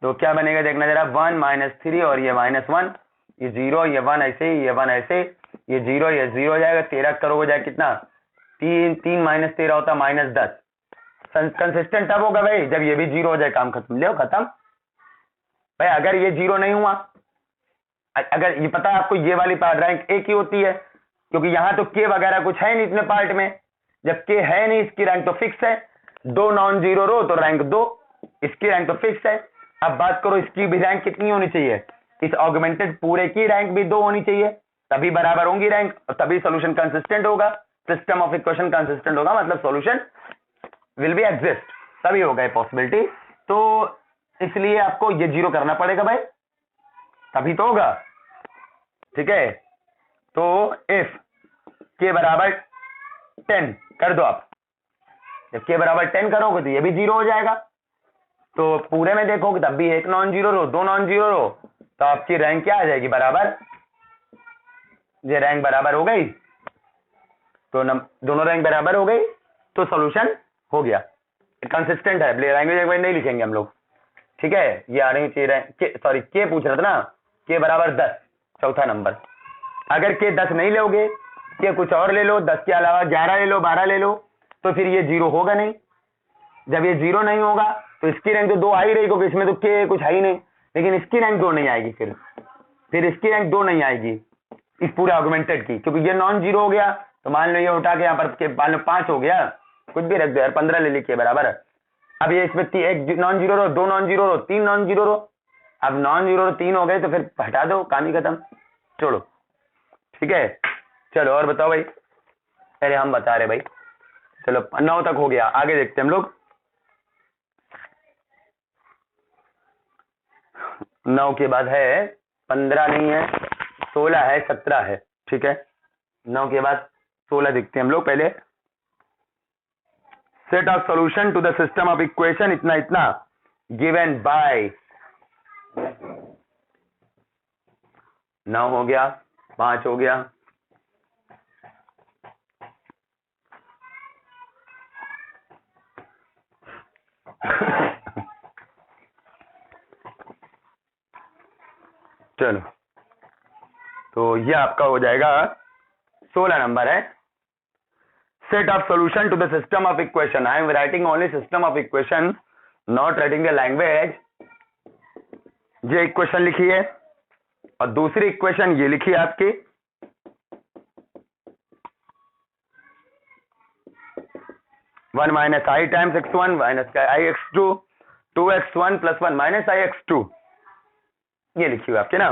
Speaker 1: तो क्या बनेगा देखना जरा, 1 माइनस 3 और ये माइनस 1, ये 0 ये 1 ऐसे ही, ये 1 ऐसे, ये 0 ये 0 हो जाएगा, 13 करोगे जाए कितना 3 3 माइनस 13 होता माइनस 10, कंसिस्टेंट तब होगा भाई जब ये भी 0 हो जाए, काम खत्म, ले खत्म भाई। अगर ये 0 नहीं हुआ, अगर ये पता है आपको ये वाली पार्ट रैंक एक ही होती है, क्योंकि यहां तो के वगैरह कुछ है नहीं इतने पार्ट में, जब के है नहीं इसकी रैंक तो फिक्स है, 2 नॉन जीरो रो तो रैंक 2, इसकी रैंक तो फिक्स है। अब बात करो इसकी भी रैंक कितनी होनी चाहिए, इस ऑगमेंटेड पूरे की रैंक भी 2 होनी चाहिए, तभी बराबर होंगी रैंक, और तभी सॉल्यूशन कंसिस्टेंट होगा, सिस्टम ऑफ इक्वेशन कंसिस्टेंट होगा, मतलब सॉल्यूशन विल बी एग्जिस्ट, तभी होगा पॉसिबिलिटी। तो इसलिए आपको ये 0 करना पड़ेगा भाई, तभी तो होगा, ठीक है। तो इफ के बराबर 10 कर दो आप, जब के बराबर 10 करोगे तो ये भी 0 हो जाएगा, तो पूरे में देखोगे तब भी एक नॉन जीरो रो 2 नॉन जीरो रो, तो आपकी रैंक क्या आ जाएगी बराबर, ये रैंक बराबर हो गई, तो दोनों रैंक बराबर हो गई, तो सॉल्यूशन हो गया, कंसिस्टेंट है, लैंग्वेज एक बार नहीं लिखेंगे हम लोग, ठीक है। ये आ रही चाहिए सॉरी के पूछ रहा था ना, के बराबर 10 चौथा नंबर, अगर के 10 नहीं लोगे, के कुछ और ले लो, 10 के अलावा 11 ले लो 12 ले लो, तो फिर ये 0 होगा नहीं, जब ये 0 नहीं होगा तो इसकी रैंक तो 2 आ ही रही, क्योंकि इसमें तो के कुछ है ही नहीं, लेकिन इसकी रैंक 2 नहीं आएगी, फिर इसकी रैंक 2 नहीं आएगी इस पूरे आर्गुमेंटेड की, क्योंकि ये नॉन जीरो हो गया, तो मान लो ये उठा के यहाँ पर मान लो 5 हो गया, कुछ भी रख दो यार, 15 ले लिखिए बराबर। अब ये इसमें एक नॉन जीरो रो 2 नॉन जीरो रो 3 नॉन जीरो रो, अब नॉन जीरो रो 3 हो गए तो फिर हटा दो, काम ही खत्म, छोड़ो, ठीक है। चलो और बताओ भाई, अरे हम बता रहे भाई, चलो 9 तक हो गया, आगे देखते हैं हम लोग। 9 के बाद है 15 नहीं है, 16 है 17 है, ठीक है। 9 के बाद 16 देखते हैं हम लोग पहले, set of solution to the system of equation इतना इतना गिवन बाय, 9 हो गया, 5 हो गया, चलो, तो ये आपका हो जाएगा 16 नंबर है। Set of solution to the system of equation. I am writing only system of equation, not writing the language. ये इक्वेशन लिखी है और दूसरी इक्वेशन ये लिखी है आपकी, one minus I times x1 minus I x2, 2x1 plus 1 minus I x2, ये लिखी हुई आपके ना।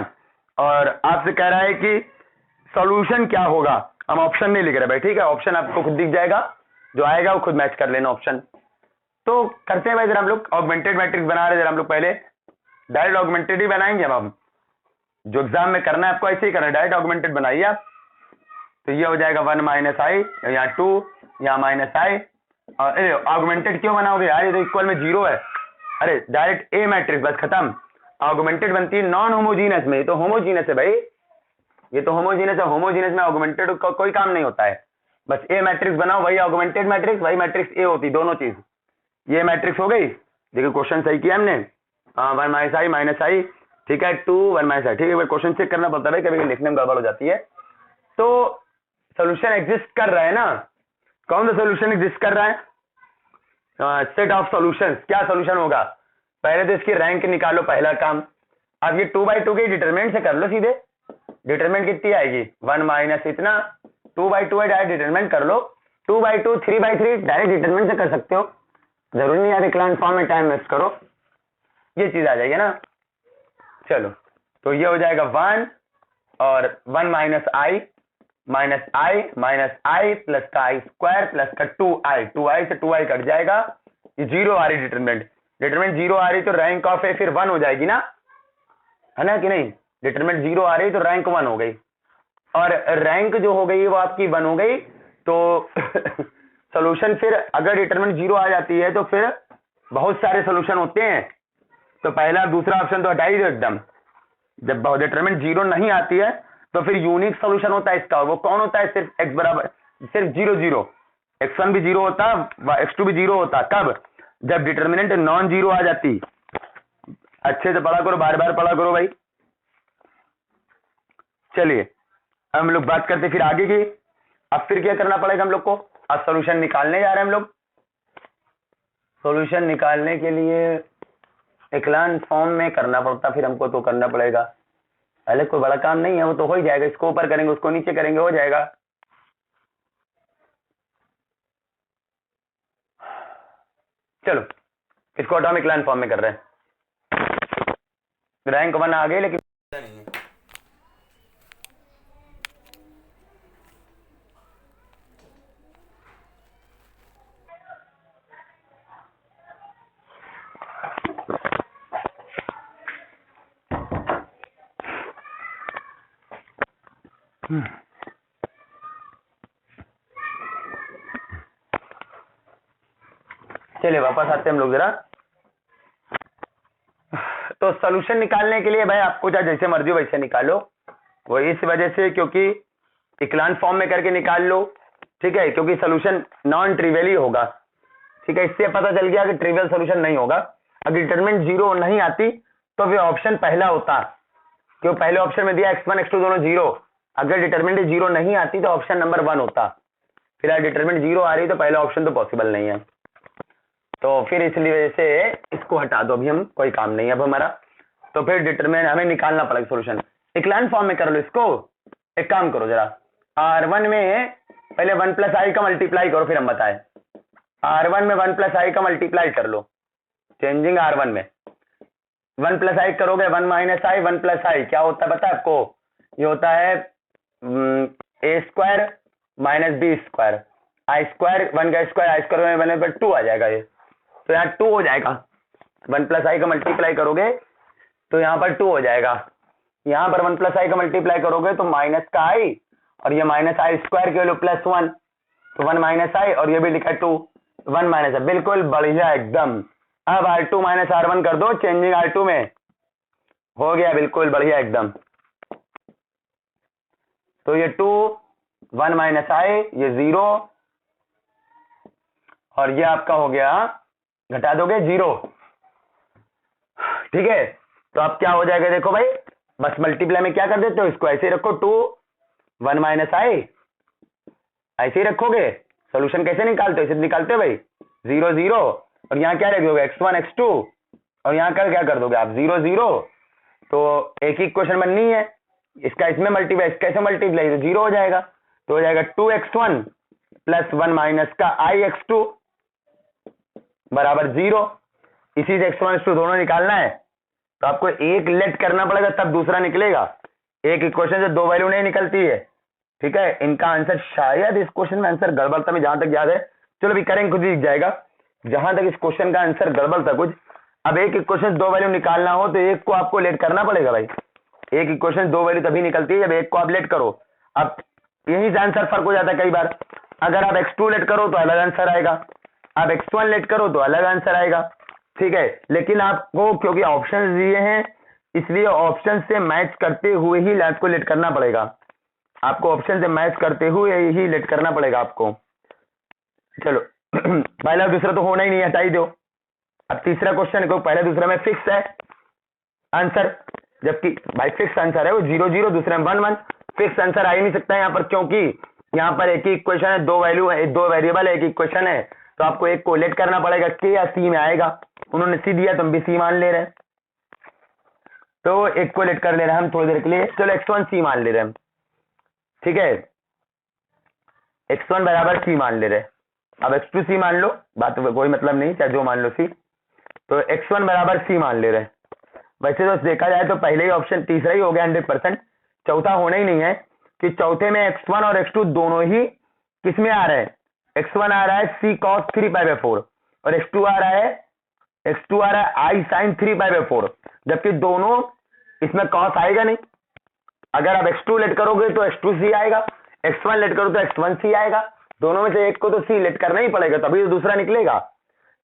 Speaker 1: और आपसे कह रहा है कि सॉल्यूशन क्या होगा। हम ऑप्शन नहीं लिख रहे भाई, ठीक है, ऑप्शन आपको खुद दिख जाएगा, जो आएगा वो खुद मैच कर लेना ऑप्शन। तो करते हैं भाई, जरा हम लोग ऑगमेंटेड मैट्रिक्स बना रहे हैं, जरा हम लोग पहले डायरेक्ट ऑगमेंटेड ही बनाएंगे। हम जो एग्जाम में करना है आपको ऐसे ही करना है, डायरेक्ट ऑगमेंटेड बनाइए आप। तो ये हो जाएगा 1 माइनस आई, यहाँ 2, यहाँ माइनस आई। और ऑगमेंटेड क्यों बनाओगे यार, ये तो इक्वल में 0 है। अरे डायरेक्ट ए मैट्रिक्स, बस खत्म। ऑगमेंटेड बनती है नॉन होमोजीनस में, ये तो होमोजीनस है भाई, ये तो होमोजीनस है। होमोजीनस में ऑगमेंटेड का कोई काम नहीं होता है। बस ए मैट्रिक्स बनाओ, वही ऑगमेंटेड मैट्रिक्स, वही मैट्रिक्स ए होती, दोनों चीज। ये मैट्रिक्स हो गई, देखिए क्वेश्चन सही किया हमने। 1 माइनस आई, ठीक है, 2 1 माइनस आई, ठीक है। क्वेश्चन चेक करना पड़ता है, कभी लिखने में गड़बड़ हो जाती है। तो सोल्यूशन एग्जिस्ट कर रहा है ना, कौन सा सोल्यूशन एग्जिस्ट कर रहा है? Set of solutions. क्या सॉल्यूशन होगा? पहले तो इसकी रैंक निकालो, पहला काम। अब ये 2/2 के डिटरमिनेंट से कर लो सीधे। डिटरमिनेंट कितनी आएगी? 1 माइनस इतना, 2/2 है, डायरेक्ट डिटरमिनेंट कर लो। 2/2 3/3 डायरेक्ट डिटरमिनेंट से कर सकते हो, जरूरी नहीं है रिक्लाइन फॉर्म में टाइम वेस्ट करो, ये चीज आ जाएगी ना। चलो, तो ये हो जाएगा 1 और 1 माइनस आई माइनस आई प्लस का आई स्क्वायर प्लस का 2i से 2i कट जाएगा। ये 0 आ रही डिटरमिनेंट 0 आ रही तो रैंक ऑफ ए फिर 1 हो जाएगी ना, है ना कि नहीं? डिटरमिनेंट 0 आ रही तो रैंक 1 हो गई, और रैंक जो हो गई वो आपकी 1 हो गई। तो सोल्यूशन फिर अगर डिटरमिनेंट 0 आ जाती है तो फिर बहुत सारे सोल्यूशन होते हैं। तो पहला दूसरा ऑप्शन तो हटा ही दो एकदम। जब डिटरमिनेंट 0 नहीं आती है तो फिर यूनिक सोल्यूशन होता है इसका, वो कौन होता है? सिर्फ x बराबर सिर्फ 0 0, x1 भी 0 होता, x2 भी 0 होता। कब? जब डिटरमिनेंट नॉन 0 आ जाती। अच्छे से पढ़ा करो, बार बार पढ़ा करो भाई। चलिए अब हम लोग बात करते फिर आगे की। अब फिर क्या करना पड़ेगा हम लोग को? अब सॉल्यूशन निकालने जा रहे हैं हम लोग। सॉल्यूशन निकालने के लिए एक्लान फॉर्म में करना पड़ता, फिर हमको तो करना पड़ेगा। पहले कोई बड़ा काम नहीं है, वो तो हो ही जाएगा। इसको ऊपर करेंगे, उसको नीचे करेंगे, हो जाएगा। चलो इसको एटॉमिक लाइन फॉर्म में कर रहे हैं। रैंक 1 आ गई लेकिन नहीं है। चलिए वापस आते हैं हम लोग जरा। तो सॉल्यूशन निकालने के लिए भाई आपको चाहे जैसे मर्जी वैसे निकालो, वो इस वजह से क्योंकि इक्लान फॉर्म में करके निकाल लो, ठीक है, क्योंकि सॉल्यूशन नॉन ट्रिवियल ही होगा। ठीक है, इससे पता चल गया कि ट्रिवियल सॉल्यूशन नहीं होगा। अगर डिटरमिनेंट 0 नहीं आती तो फिर ऑप्शन पहला होता, क्यों पहले ऑप्शन में दिया x1 x2 दोनों 0। अगर डिटरमिनेंट 0 नहीं आती तो ऑप्शन नंबर 1 होता। फिर डिटरमिनेंट 0 आ रही तो पहला ऑप्शन तो पॉसिबल नहीं है, तो फिर इसलिए वजह से इसको हटा दो, अभी हम कोई काम नहीं है अब हमारा। तो फिर डिटरमिनेंट हमें निकालना पड़ेगा सॉल्यूशन। इक्लाइन फॉर्म में कर लो इसको। एक काम करो जरा, R1 में पहले 1 प्लस आई का मल्टीप्लाई करो, फिर हम बताएं। R1 में 1 प्लस आई का मल्टीप्लाई कर लो, चेंजिंग R1 में 1 प्लस आई करोगे 1 माइनस आई 1 प्लस आई क्या होता है पता है आपको? ये होता है ए स्क्वायर माइनस बी स्क्वायर, आई स्क्वायर 1 का स्क्वायर आई स्क्वायर में बने पर 2 आ जाएगा ये, तो यहाँ 2 हो जाएगा। 1 प्लस आई का मल्टीप्लाई करोगे तो यहाँ पर 2 हो जाएगा। यहाँ पर 1 प्लस आई का मल्टीप्लाई करोगे तो माइनस का आई, और ये माइनस आई स्क्वायर के लो प्लस 1, तो 1 माइनस आई, और ये भी लिखा 2, 1 माइनस है। बिल्कुल बढ़िया एकदम। अब R2 माइनस R1 कर दो, चेंजिंग R2 में हो गया, बिल्कुल बढ़िया एकदम। तो ये 2 1 माइनस आई, ये 0, और ये आपका हो गया घटा दोगे 0, ठीक है। तो अब क्या हो जाएगा देखो भाई, बस मल्टीप्लाई में क्या कर देते हो, इसको ऐसे ही रखो 2 1 माइनस आई, ऐसे ही रखोगे। सोल्यूशन कैसे निकालते हो, इसे निकालते हो भाई 0 0, और यहाँ क्या रख दोगे x1 x2, और यहाँ कर क्या कर दोगे आप 0 0, तो एक ही इक्वेशन बननी है, इसका इसमें मल्टीप्लाई, इसका ऐसे मल्टीप्लाई, तो 0 हो जाएगा। तो हो जाएगा 2x1 प्लस 1 माइनस का ix2 बराबर 0। इसी से x1 x2 दोनों निकालना है, तो आपको एक लेट करना पड़ेगा तब दूसरा निकलेगा। एक इक्वेशन से दो वैल्यू नहीं निकलती है, ठीक है। इनका आंसर शायद इस क्वेश्चन में आंसर गड़बड़ था, जहां तक याद है, चलो भी करेंगे, खुद ही दिख जाएगा। जहां तक इस क्वेश्चन का आंसर गड़बड़ था कुछ, अब एक इक्वेशन दो वैल्यू निकालना हो तो एक को आपको लेट करना पड़ेगा भाई। एक इक्वेशन दो वैल्यू तभी निकलती है जब एक को आप लेट करो। अब यही से आंसर फर्क हो जाता है कई बार। अगर आप x2 लेट करो तो अलग आंसर आएगा, आप x1 लेट करो तो अलग आंसर आएगा, ठीक है। लेकिन आपको क्योंकि ऑप्शन दिए हैं, इसलिए ऑप्शन से मैच करते हुए ही आपको लेट करना पड़ेगा। आपको ऑप्शन से मैच करते हुए ही लेट करना पड़ेगा आपको। चलो पहला दूसरा तो होना ही नहीं, हटा ही दो। अब तीसरा क्वेश्चन को, पहले दूसरा में फिक्स है आंसर, जबकि भाई फिक्स आंसर है वो 0 0, दूसरे में 1 1, फिक्स आंसर आ ही नहीं सकता है यहाँ पर, क्योंकि यहाँ पर एक ही इक्वेशन है, दो वैल्यू है, दो वेरिएबल है, एक इक्वेशन है, तो आपको एक को लेट करना पड़ेगा, के या सी में आएगा। उन्होंने सी दिया तो हम भी सी मान ले रहे हैं, तो एक को लेट कर ले रहे हैं हम थोड़ी देर के लिए। चलो x1 सी मान ले रहे हैं हम, ठीक है, x1 बराबर सी मान ले रहे हैं। अब x2 सी मान लो, बात कोई मतलब नहीं, चाहे जो मान लो सी, तो x1 बराबर सी मान ले रहे हैं। वैसे तो देखा जाए तो पहले ही ऑप्शन तीसरा ही हो गया 100%, चौथा होना ही नहीं है, कि चौथे में x1 और x2 दोनों ही किसमें आ रहे हैं, x1 आ रहा है c cos 3π/4 और x2 आ रहा है i sin 3π/4, जबकि दोनों इसमें cos आएगा नहीं। अगर आप x2 लेट करोगे तो x2c आएगा, x1 लेट करो तो x1c आएगा, दोनों में से एक को तो c लेट करना ही पड़ेगा, तभी तो दूसरा निकलेगा।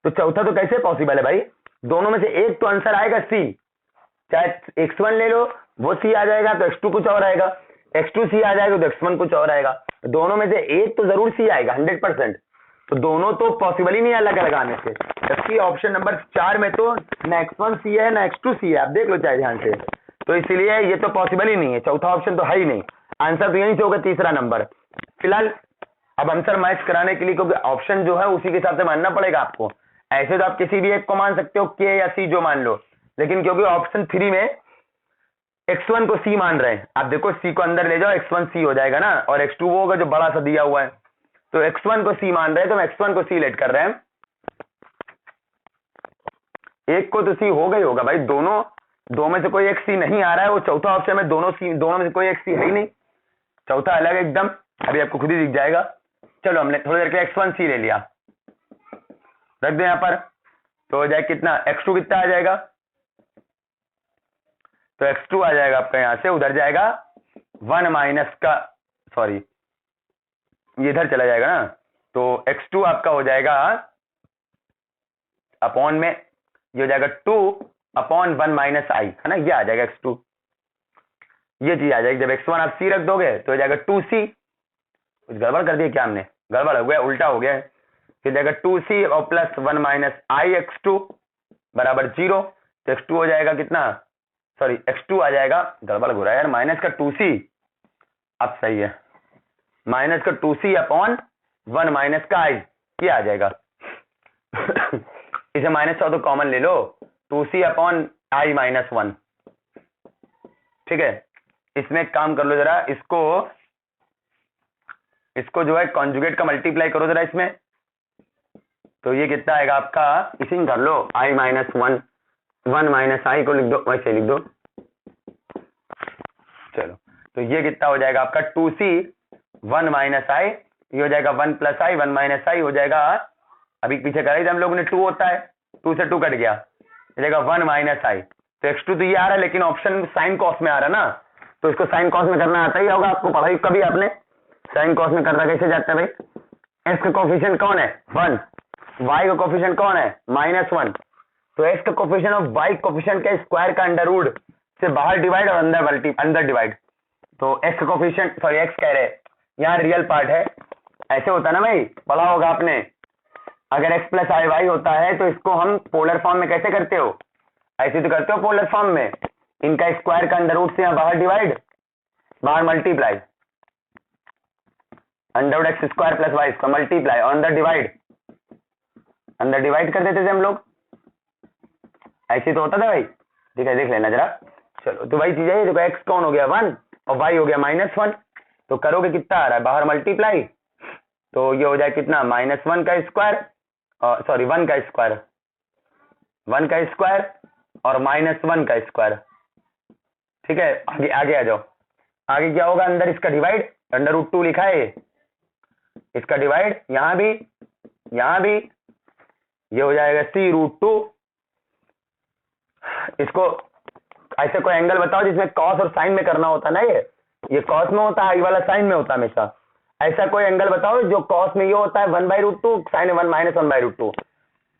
Speaker 1: तो चौथा तो कैसे पॉसिबल है भाई, दोनों में से एक तो आंसर आएगा c, चाहे x1 ले लो वो c आ जाएगा तो x2 कुछ और आएगा, x2 c आ जाएगा तो x1 कुछ और आएगा, दोनों में से एक तो जरूर c आएगा 100%। तो दोनों तो पॉसिबल ही नहीं है अलग लगाने से, जबकि ऑप्शन नंबर 4 में तो ना x1 c है ना x2 c है, आप देख लो चाहे ध्यान से, तो इसलिए ये तो पॉसिबल ही नहीं है, चौथा ऑप्शन तो है ही नहीं, आंसर तो यहीं से होगा तीसरा नंबर। फिलहाल अब आंसर मैच कराने के लिए, क्योंकि ऑप्शन जो है उसी के हिसाब से मानना पड़ेगा आपको। ऐसे तो आप किसी भी एक को मान सकते हो, के या सी जो मान लो, लेकिन क्योंकि ऑप्शन 3 में x1 को c मान रहे हैं, आप देखो c को अंदर ले जाओ x1 c हो जाएगा ना, और x2 वो होगा जो बड़ा सा दिया हुआ है, तो x1 को c मान रहे हैं तो हम x1 को c लेट कर रहे हैं, एक को तो c होगा ही होगा भाई, दोनों दो में से कोई एक c नहीं आ रहा है, वो चौथा ऑप्शन में दोनों में से कोई एक c है ही नहीं, चौथा अलग एकदम, अभी आपको खुद ही दिख जाएगा। चलो हमने थोड़ी देर के x1 c ले लिया, रख दो यहाँ पर, तो हो जाए कितना, x2 कितना आ जाएगा, तो x2 आ जाएगा आपका यहां से, उधर जाएगा 1 माइनस का, सॉरी ये इधर चला जाएगा ना, तो x2 आपका हो जाएगा अपॉन में, ये हो जाएगा 2/1 माइनस आई, है ना, ये आ जाएगा x2, ये चीज आ जाएगी। जब x1 आप c रख दोगे तो हो जाएगा 2c, कुछ गड़बड़ कर दिया क्या हमने, गड़बड़ हो गया, उल्टा हो गया, फिर जाएगा 2c और प्लस 1 माइनस आई x2 बराबर 0, तो x2 हो जाएगा कितना, सॉरी x2 आ जाएगा, गड़बड़ हो रहा है यार, माइनस का 2c, अब सही है, माइनस का 2c अपॉन 1 माइनस का i, ये आ जाएगा इसे माइनस चाहो तो कॉमन ले लो, 2c अपॉन i माइनस 1, ठीक है। इसमें एक काम कर लो जरा, इसको जो है कॉन्जुगेट का मल्टीप्लाई करो जरा इसमें, तो ये कितना आएगा आपका, इसी में कर लो i माइनस 1, 1 माइनस आई को लिख दो, वैसे लिख दो, चलो तो ये कितना हो जाएगा आपका 2c 1 माइनस आई, ये हो जाएगा 1 प्लस आई, 1 माइनस आई हो जाएगा, अभी पीछे करा था हम लोगों ने 2 होता है, 2 से 2 कट गया, हो जाएगा 1 माइनस आई, तो x2 तो ये आ रहा है, लेकिन ऑप्शन साइन कॉस में आ रहा है ना, तो इसको साइन कॉस में करना आता ही होगा आपको, पढ़ाई कभी आपने साइन कॉस में करना कैसे जाता है भाई, x का कोफिशिएंट कौन है 1, y का कोफिशिएंट कौन है -1, तो x का कोफिशिएंट और y कोफिशिएंट के स्क्वायर का अंडर रूट से बाहर डिवाइड और अंदर डिवाइड, तो x का कोफिशिएंट, सॉरी x कह रहे यहाँ रियल पार्ट है, ऐसे होता है ना भाई, पढ़ा होगा आपने। अगर x प्लस आई वाई होता है तो इसको हम पोलर फॉर्म में कैसे करते हो, ऐसे तो करते हो पोलर फॉर्म में, इनका स्क्वायर का अंडर रूट से यहाँ बाहर डिवाइड, बाहर multiply, under root X square plus Y इसका मल्टीप्लाई और अंदर डिवाइड, अंदर डिवाइड कर देते थे हम लोग, ऐसे तो होता था भाई। ठीक है, देख लेना जरा। चलो तो वही चीज है, देखो एक्स कौन हो गया 1 और वाई हो गया -1, तो करोगे कितना आ रहा है बाहर मल्टीप्लाई, तो ये हो जाए कितना -1 का स्क्वायर, सॉरी 1 का स्क्वायर, 1 का स्क्वायर और -1 का स्क्वायर। ठीक है, आगे आगे आ जाओ, आगे क्या होगा, अंदर इसका डिवाइड, अंडर रूट 2 लिखा है इसका डिवाइड, यहां भी ये हो जाएगा c√2। इसको ऐसे कोई एंगल बताओ जिसमें कॉस और साइन में करना होता ना, ये कॉस में होता है, ये वाला साइन में होता है हमेशा। ऐसा कोई एंगल बताओ जो कॉस में ये होता है 1/√2, साइन में -1/√2।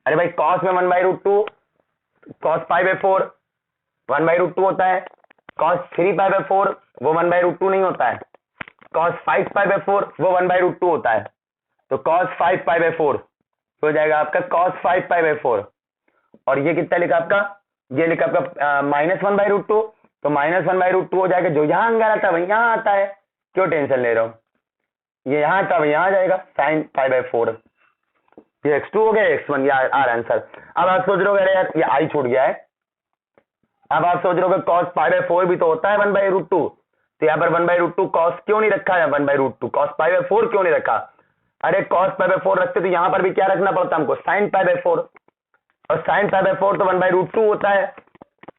Speaker 1: अरे भाई कॉस में 1/√2, कॉस π/4 1/√2 होता है, कॉस 3π/4 वो 1/√2 नहीं होता है, कॉस 5π/4 वो 1/√2 होता है, तो कॉस 5π/4 हो जाएगा आपका कॉस 5π/4। और ये कितना लिखा आपका, ये लिखा आपका -1/√2, तो -1/√2 हो जाएगा, जो यहाँ अंदर आता है वही यहाँ आता है, क्यों टेंशन ले रहे हो, ये यहाँ आता वही यहाँ आ जाएगा sin π/4। ये x2 हो गया, x1 ये आ रहा आंसर। अब आप सोच रहे हो अरे यार ये आई छूट गया है, अब आप सोच रहे हो cos π/4 भी तो होता है 1/√2, तो यहाँ पर 1/√2 cos क्यों नहीं रखा है, 1/√2 cos π/4 क्यों नहीं रखा, अरे cos π/4 रखते तो यहाँ पर भी क्या रखना पड़ता हमको sin π/4, और sin π/4 तो 1/√2 होता है,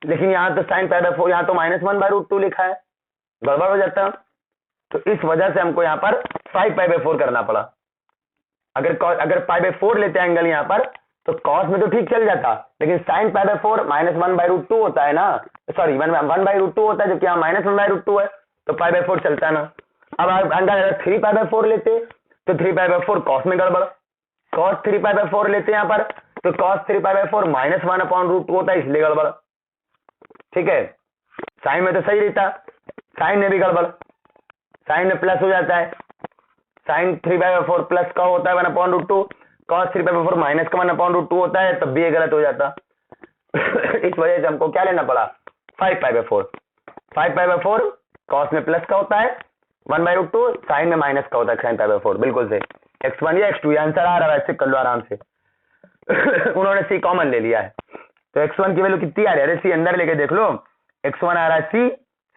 Speaker 1: लेकिन यहाँ तो sin π/4 यहाँ तो -1/√2 लिखा है, गड़बड़ हो जाता है। तो इस वजह से हमको यहाँ पर 5π/4 करना पड़ा। अगर π/4 लेते हैं एंगल यहाँ पर तो cos में तो ठीक चल जाता, लेकिन sin π/4 -1/√2 होता है ना, सॉरी 1/√2 होता है, जबकि यहाँ -1/√2 है, तो π/4 चलता है ना। अब अगर 3π/4 लेते तो 3π/4 cos में गड़बड़, cos 3π/4 लेते हैं यहाँ पर तो cos 3π/4 -1/√2 होता है, इसलिए गड़बड़। ठीक है, साइन में तो सही रहता, साइन में भी गड़बड़, साइन में प्लस हो जाता है, साइन 3/4 प्लस का होता है 1/√2, cos 3/4 माइनस का 1/√2 होता है, तब भी ये गलत हो जाता। इस वजह से हमको क्या लेना पड़ा 5π/4, 5π/4 cos में प्लस का होता है 1/√2, साइन में माइनस का होता है sin π/4, बिल्कुल से x1 या x2 आंसर आ रहा है, चेक कर लो आराम से। उन्होंने c कॉमन ले लिया है, तो x1 की वैल्यू कितनी आ रही है, अरे c अंदर लेके देख लो, x1 आ रहा है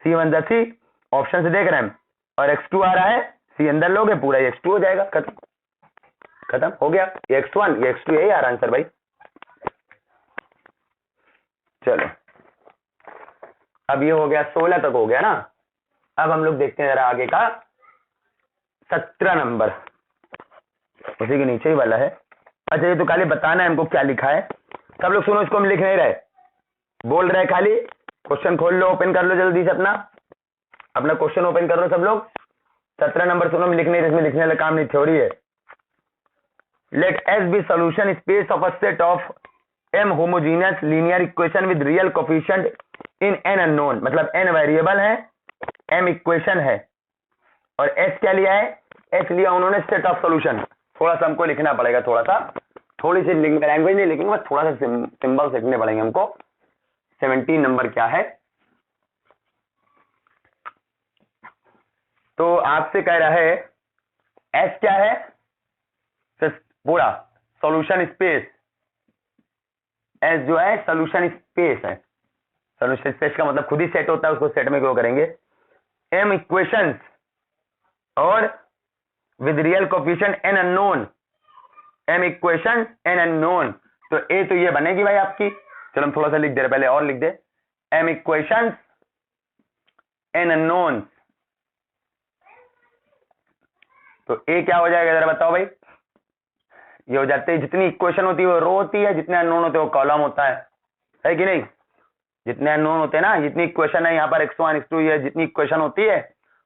Speaker 1: c1 + c ऑप्शन से देख रहे हैं, और x2 आ रहा है c अंदर लोगे पूरा ये x2 हो जाएगा, खत्म हो गया, ये x1 ये x2 यही आ रहा आंसर भाई। चलो अब ये हो गया 16 तक हो गया ना, अब हम लोग देखते हैं जरा आगे का 17 नंबर, उसी के नीचे ही वाला है। अच्छा ये तो खाली बताना है हमको क्या लिखा है, सब लोग सुनो, इसको हम लिख नहीं रहे, बोल रहे खाली, क्वेश्चन खोल लो, ओपन कर लो जल्दी से अपना क्वेश्चन ओपन कर लो सब लोग। 17 नंबर सुनो, लिख नहीं रहे, इसमें लिखने वाला काम नहीं, थ्योरी है। Let S be solution space of a set of m homogeneous linear equation with real coefficient in n unknown, मतलब n वेरिएबल है, m इक्वेशन है, और s क्या लिया है, s लिया उन्होंने सेट ऑफ सॉल्यूशन। थोड़ा सा हमको लिखना पड़ेगा, थोड़ी सी लैंग्वेज नहीं लिखेंगे, बस थोड़ा सा सिंबल लिखने पड़ेंगे हमको। 17 नंबर क्या है, तो आपसे कह रहा है s क्या है, पूरा सॉल्यूशन स्पेस, s जो है सॉल्यूशन स्पेस है, सॉल्यूशन स्पेस का मतलब खुद ही सेट होता है, उसको सेट में क्यों करेंगे, m इक्वेशंस और with real coefficient n unknown, m equation n unknown, तो a तो ये बनेगी भाई आपकी, चलो हम थोड़ा सा लिख दे रहे, पहले और लिख दे, m इक्वेशंस n अननोन, तो a क्या हो जाएगा जरा बताओ भाई, ये हो जाते हैं, जितनी इक्वेशन होती है वो रो होती है, जितने अननोन होते हैं वो कॉलम होता है कि नहीं, जितने अननोन होते हैं ना, जितनी इक्वेशन है यहाँ पर x1 x2 ये जितनी इक्वेशन होती है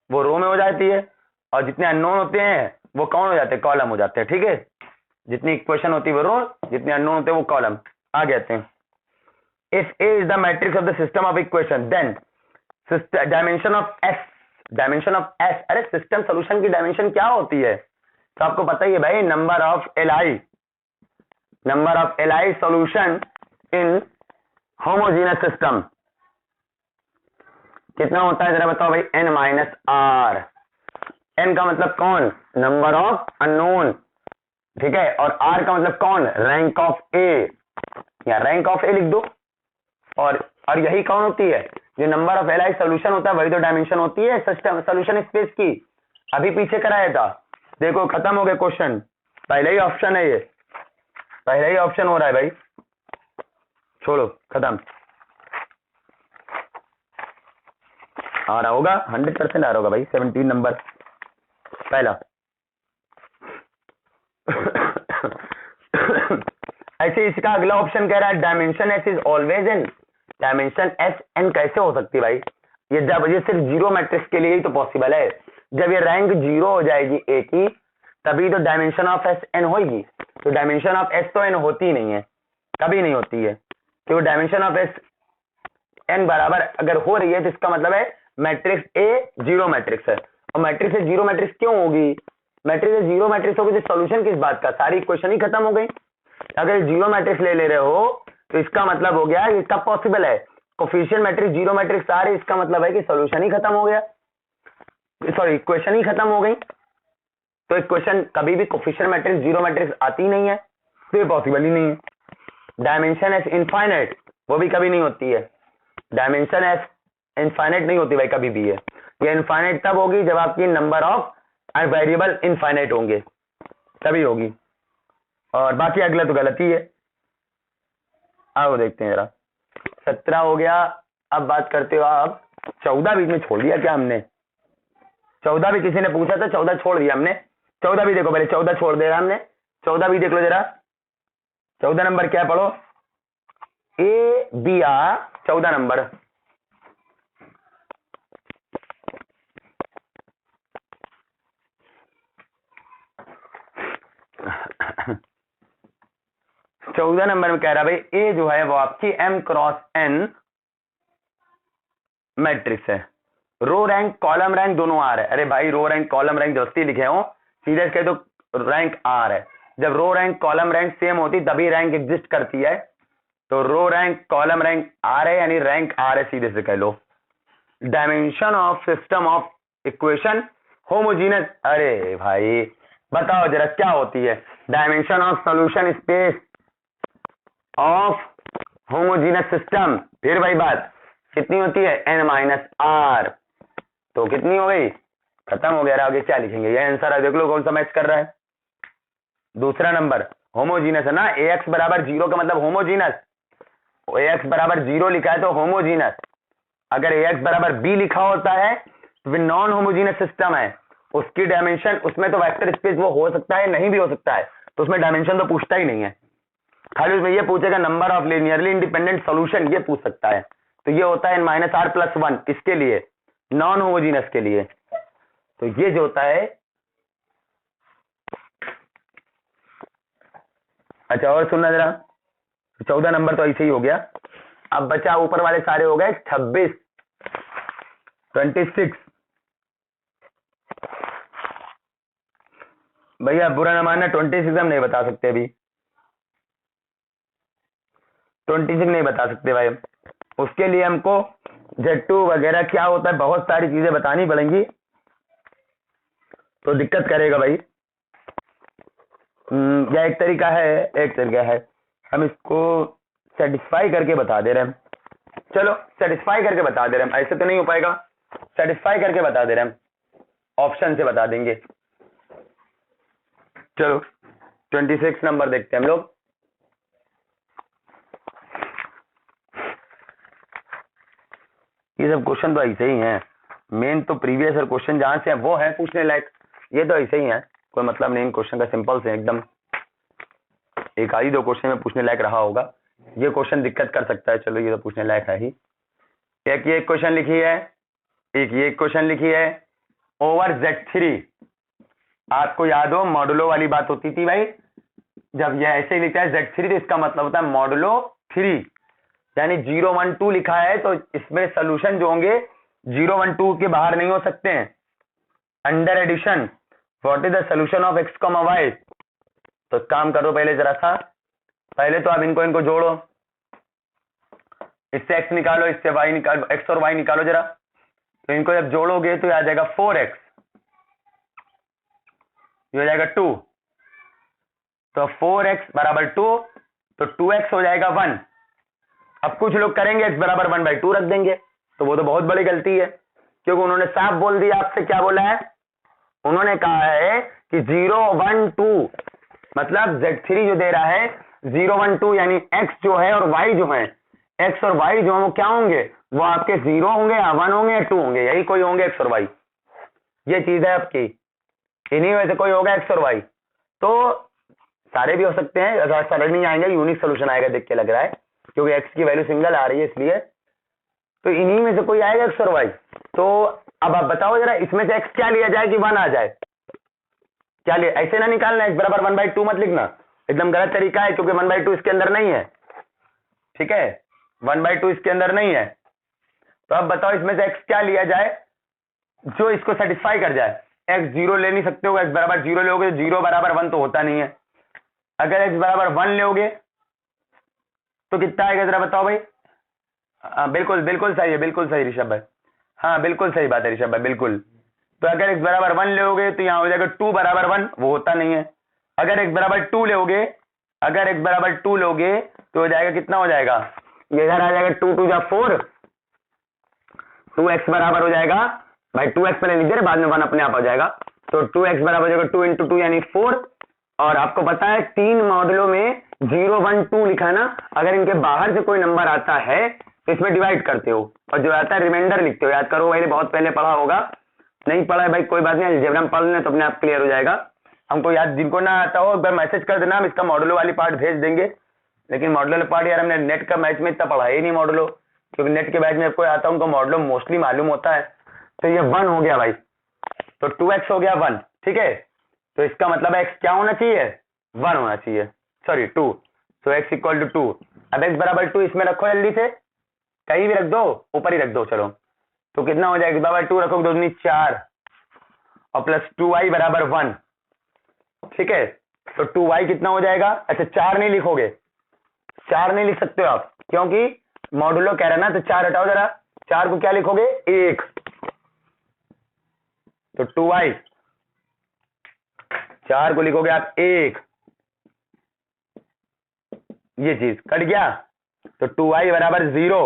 Speaker 1: वो रो में हो जाती है, और जितने अननोन होते हैं वो कौन हो जाते हैं, कॉलम हो जाते हैं। ठीक है, जितनी इक्वेशन होती है वो रो, जितने अननोन होते हैं वो कॉलम आ जाते हैं। If a is the matrix of the system of equation then dimension of s, अरे सिस्टम सोल्यूशन की डायमेंशन क्या होती है, तो आपको पता ही है भाई, number of li, number of LIs solution in homogeneous system कितना होता है जरा बताओ भाई, n माइनस आर। n का मतलब कौन, नंबर ऑफ अननोन, ठीक है, और r का मतलब कौन, रैंक ऑफ ए, या रैंक ऑफ ए लिख दो। और यही कौन होती है, जो नंबर ऑफ एलाइज सॉल्यूशन होता है वही तो डायमेंशन होती है सिस्टम सॉल्यूशन स्पेस की। अभी पीछे कराया था, देखो खत्म हो गया क्वेश्चन, पहले ही ऑप्शन है, ये पहले ही ऑप्शन हो रहा है भाई, छोड़ो खत्म। आ रहा होगा 100% आ रहा होगा भाई, 17 नंबर पहला। ऐसे इसका अगला ऑप्शन कह रहा है dimension S is always N. Dimension S N कैसे हो सकती है भाई, ये जब ये सिर्फ जीरो मैट्रिक्स के लिए ही तो पॉसिबल है। जब ये रैंक जीरो हो जाएगी ए की तभी तो डायमेंशन ऑफ एस एन होगी। तो डायमेंशन ऑफ एस तो एन होती ही नहीं है, कभी नहीं होती है, क्योंकि डायमेंशन ऑफ एस एन बराबर अगर हो रही है तो इसका मतलब है मैट्रिक्स ए जीरो मैट्रिक्स है। और मैट्रिक्स ए जीरो मैट्रिक्स क्यों होगी, मैट्रिक्स ए जीरो मैट्रिक्स होगी तो सॉल्यूशन किस बात का, सारी इक्वेशन ही खत्म हो गई। अगर जीरो मैट्रिक्स ले रहे हो तो इसका मतलब हो गया इसका पॉसिबल है, कोफिशिएंट मैट्रिक्स जीरो मैट्रिक्स आ रही, इसका मतलब है कि सॉल्यूशन ही खत्म हो गया, सॉरी इक्वेशन ही खत्म हो गई। तो इक्वेशन कभी भी कोफिशिएंट मैट्रिक्स जीरो मैट्रिक्स आती नहीं है, तो ये पॉसिबल ही नहीं है। डायमेंशन एस इनफाइनाइट वो भी कभी नहीं होती है, डायमेंशन एस इनफाइनाइट नहीं होती भाई कभी भी है। ये इनफाइनाइट तब होगी जब आपकी नंबर ऑफ वेरिएबल इनफाइनाइट होंगे तभी होगी, और बाकी अगला तो गलत ही है। आओ देखते हैं जरा, 17 हो गया। अब बात करते हो आप 14 बीच में छोड़ दिया क्या हमने, 14 भी किसी ने पूछा था, 14 छोड़ दिया हमने। 14 भी देखो पहले, 14 छोड़ दे रहा हमने, 14 भी देख लो जरा। 14 नंबर क्या पढ़ो, ए बी आर 14 नंबर। चौदह नंबर में कह रहा भाई ए जो है वो आपकी m क्रॉस n मैट्रिक्स है, रो रैंक कॉलम रैंक दोनों आर है। अरे भाई रो रैंक कॉलम रैंक जबरदस्ती लिखे हो, सीधे कह दो रैंक आर है। जब row rank column rank same होती तभी रैंक एग्जिस्ट करती है, तो row rank column rank R है यानी रैंक आर है, सीधे से कह लो। Dimension of system of equation homogeneous, अरे भाई बताओ जरा क्या होती है dimension of solution space of homogeneous system. फिर वही बात कितनी होती है, n माइनस आर। तो कितनी हो गई, खत्म हो गया। आगे क्या लिखेंगे, ये आंसर है, देख लो कौन सा मैच कर रहा है। दूसरा नंबर होमोजीनस है ना, ax बराबर जीरो का मतलब होमोजीनस, ax बराबर जीरो लिखा है तो होमोजीनस। अगर ax बराबर b लिखा होता है तो फिर नॉन होमोजीनस सिस्टम है, उसकी डायमेंशन, उसमें तो वेक्टर स्पेस वो हो सकता है नहीं भी हो सकता है, तो उसमें डायमेंशन तो पूछता ही नहीं है, खाली उसमें ये पूछेगा number of linearly independent solution, ये पूछ सकता है। तो ये होता है n minus R plus one, इसके लिए नॉन होमोजीनस के लिए। तो ये जो होता है, अच्छा और सुनना जरा, 14 नंबर तो ऐसे ही हो गया। अब बचा ऊपर वाले सारे हो गए 26, 26। भैया बुरा ना मानना, 26 हम नहीं बता सकते, अभी 26 नहीं बता सकते भाई, उसके लिए हमको Z2 वगैरह क्या होता है बहुत सारी चीजें बतानी पड़ेंगी, तो दिक्कत करेगा भाई। या एक तरीका है, हम इसको सेटिस्फाई करके बता दे रहे हैं। चलो सेटिस्फाई करके बता दे रहे हैं, ऐसे तो नहीं हो पाएगा, सेटिस्फाई करके बता दे रहे हैं, ऑप्शन से बता देंगे। चलो 26 नंबर देखते हैं हम लोग। ये सब क्वेश्चन तो ऐसे ही हैं, मेन तो प्रीवियस और क्वेश्चन जहां से है वो है पूछने लायक, ये तो ऐसे ही है, कोई मतलब नहीं इन क्वेश्चन का, सिंपल से एकदम। एक आधी दो क्वेश्चन में पूछने लायक रहा होगा, ये क्वेश्चन दिक्कत कर सकता है, चलो ये तो पूछने लायक है ही। एक ये क्वेश्चन लिखी है, एक ये क्वेश्चन लिखी है, ओवर Z3। आपको याद हो मॉडुलो वाली बात होती थी भाई, जब ये ऐसे ही लिखा है Z3 तो इसका मतलब होता है मॉडुलो 3, यानी 0 1 2 लिखा है तो इसमें सोल्यूशन जो होंगे 0 1 2 के बाहर नहीं हो सकते हैं। Under addition what is the solution of x, y। तो काम करो पहले जरा सा, पहले तो आप इनको जोड़ो, इससे x निकालो, इससे y निकालो, x और y निकालो जरा। तो इनको जब जोड़ोगे तो आ जाएगा 4x, ये हो जाएगा 2, तो 4x बराबर 2, तो 2x हो जाएगा 1। अब कुछ लोग करेंगे x बराबर 1/2 रख देंगे, तो वो तो बहुत बड़ी गलती है, क्योंकि उन्होंने साफ बोल दिया आपसे, क्या बोला है उन्होंने, कहा है कि 0 1 2, मतलब Z3 जो दे रहा है 0 1 2, यानी x जो है और y जो है, x और y जो है वो क्या होंगे, वो आपके 0 होंगे या 1 होंगे या 2 होंगे, यही कोई होंगे x और y, ये चीज है आपकी, इन्हीं में से कोई होगा x और y। तो सारे भी हो सकते हैं, अगर सरल नहीं आएंगे यूनिक सोल्यूशन आएगा, देख के लग रहा है, क्योंकि x की वैल्यू सिंगल आ रही है इसलिए, तो इन्हीं में से कोई आएगा x और y। तो अब आप बताओ जरा, इसमें से x क्या लिया जाए कि 1 आ जाए, क्या लिया, ऐसे ना निकालना, x बराबर 1/2 मत लिखना, एकदम गलत तरीका है, क्योंकि 1/2 इसके अंदर नहीं है, ठीक है, 1/2 इसके अंदर नहीं है। तो अब बताओ इसमें से x क्या लिया जाए जो इसको सेटिस्फाई कर जाए। x 0 ले नहीं सकते हो, x बराबर 0 लोगे, 0 बराबर 1 तो होता नहीं है। अगर x बराबर 1 लोगे तो कितना आएगा जरा बताओ भाई। बिल्कुल बिल्कुल सही है, बिल्कुल सही ऋषभ भाई, हाँ बिल्कुल सही बात है ऋषभ भाई, बिल्कुल। तो अगर x बराबर 1 लोगे तो यहाँ हो जाएगा 2 बराबर 1, वो होता नहीं है। अगर x बराबर 2 लोगे, अगर x बराबर 2 लोगे तो हो जाएगा, कितना हो जाएगा, ये इधर आ जाएगा 2 2 जा 4, 2x बराबर हो जाएगा भाई, 2x पहले लिख दे, बाद में 1 अपने आप हो जाएगा, तो 2x बराबर हो जाएगा 2 × 2 यानी 4। और आपको पता है 3 मॉडलों में 0 1 2 लिखा है ना, अगर इनके बाहर से कोई नंबर आता है तो इसमें डिवाइड करते हो, और जो आता है रिमाइंडर लिखते हो, याद करो भाई, बहुत पहले पढ़ा होगा, नहीं पढ़ा है भाई कोई बात नहीं, जब हम पढ़ लें तो अपने आप क्लियर हो जाएगा। हमको याद, जिनको ना आता हो एक बार मैसेज कर देना, हम इसका मॉडलो वाली पार्ट भेज देंगे। लेकिन मॉडलो पार्ट यार हमने नेट का मैच में इतना पढ़ा ही नहीं मॉडलो, क्योंकि नेट के बैच में कोई आता है उनको मॉडलो मोस्टली मालूम होता है। तो ये 1 हो गया भाई, तो 2x हो गया 1, ठीक है, तो इसका मतलब x क्या होना चाहिए, 1 होना चाहिए, सॉरी 2, तो x = 2। अब x बराबर 2 इसमें रखो, जल्दी से कहीं भी रख दो, ऊपर ही रख दो, चलो, तो कितना हो जाएगा, x बराबर 2 रखोगे 2 दूनी 4 और प्लस 2y बराबर 1, ठीक है, तो 2y कितना हो जाएगा, अच्छा 4 नहीं लिखोगे, 4 नहीं लिख सकते हो आप, क्योंकि मॉडुलो कह रहा है ना, तो 4 हटाओ जरा, 4 को क्या लिखोगे 1, तो 2y, 4 को लिखोगे आप 1, ये चीज कट गया, तो 2y बराबर 0,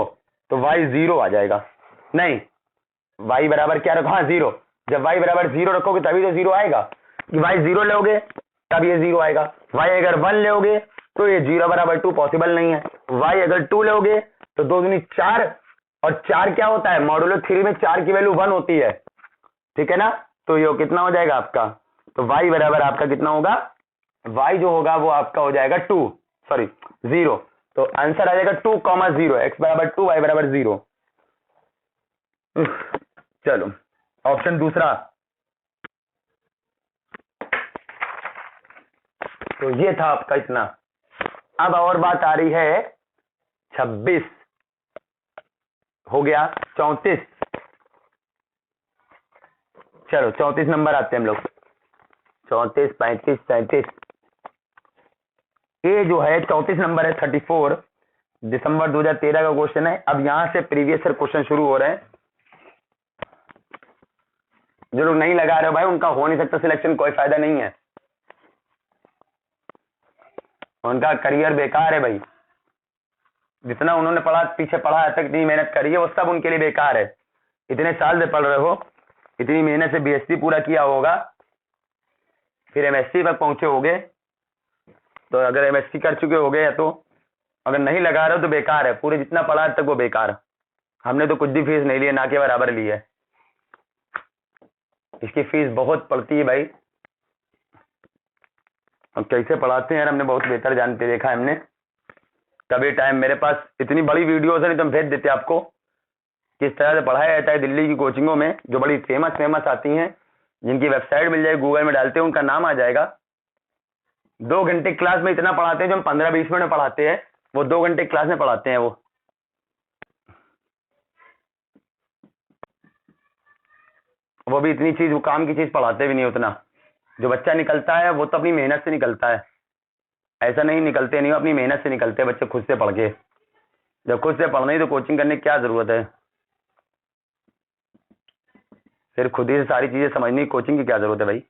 Speaker 1: तो y 0 आ जाएगा, नहीं y बराबर क्या रखो, हाँ 0, जब y बराबर 0 रखोगे तभी तो 0 आएगा, कि y 0 लोगे तब ये 0 आएगा। y अगर 1 लोगे तो ये 0 बराबर 2 पॉसिबल नहीं है, y अगर 2 लोगे तो 2 दूनी 4, और 4 क्या होता है, मॉडुलो 3 में 4 की वैल्यू 1 होती है, ठीक है ना, तो ये कितना हो जाएगा आपका, तो y बराबर आपका कितना होगा, y जो होगा वो आपका हो जाएगा 2, सॉरी 0, तो आंसर आ जाएगा 2, 0, x बराबर 2, y बराबर 0। चलो ऑप्शन दूसरा, तो ये था आपका इतना। अब और बात आ रही है 26 हो गया, 34, चलो 34 नंबर आते हैं हम लोग, 34 35 37, ये जो है 34 नंबर है, 34 दिसंबर 2013 का क्वेश्चन है। अब यहां से प्रीवियस ईयर क्वेश्चन शुरू हो रहे हैं, जो लोग नहीं लगा रहे हो भाई उनका हो नहीं सकता सिलेक्शन, कोई फायदा नहीं है, उनका करियर बेकार है भाई, जितना उन्होंने पढ़ा पीछे पढ़ा है तक, इतनी मेहनत करी है वो सब उनके लिए बेकार है। इतने साल से पढ़ रहे हो, इतनी मेहनत से बीएससी पूरा किया होगा, फिर एमएससी तक पहुंचे होगे, तो अगर एमएससी कर चुके होगे या तो अगर नहीं लगा रहे हो तो बेकार है, पूरे जितना पढ़ा है तक वो बेकार। हमने तो कुछ भी फीस नहीं ली है, ना के बराबर ली है, इसकी फीस बहुत पड़ती है भाई, हम कैसे पढ़ाते हैं यार, हमने बहुत बेहतर जानते देखा है हमने। कभी टाइम मेरे पास इतनी बड़ी वीडियोस है, नहीं तो हम भेज देते आपको, किस तरह से पढ़ाया जाता है दिल्ली की कोचिंगों में, जो बड़ी फेमस आती हैं, जिनकी वेबसाइट मिल जाएगी, गूगल में डालते हैं उनका नाम आ जाएगा। 2 घंटे क्लास में इतना पढ़ाते हैं, जो हम 15-20 मिनट में पढ़ाते हैं वो 2 घंटे क्लास में पढ़ाते हैं वो भी इतनी चीज, वो काम की चीज पढ़ाते भी नहीं उतना, जो बच्चा निकलता है वो तो अपनी मेहनत से निकलता है। ऐसा नहीं निकलते नहीं हो, अपनी मेहनत से निकलते हैं बच्चे, खुद से पढ़ के। जब खुद से पढ़ना ही तो कोचिंग करने की क्या जरूरत है, फिर खुद ही से सारी चीजें समझनी, कोचिंग की क्या जरूरत है भाई।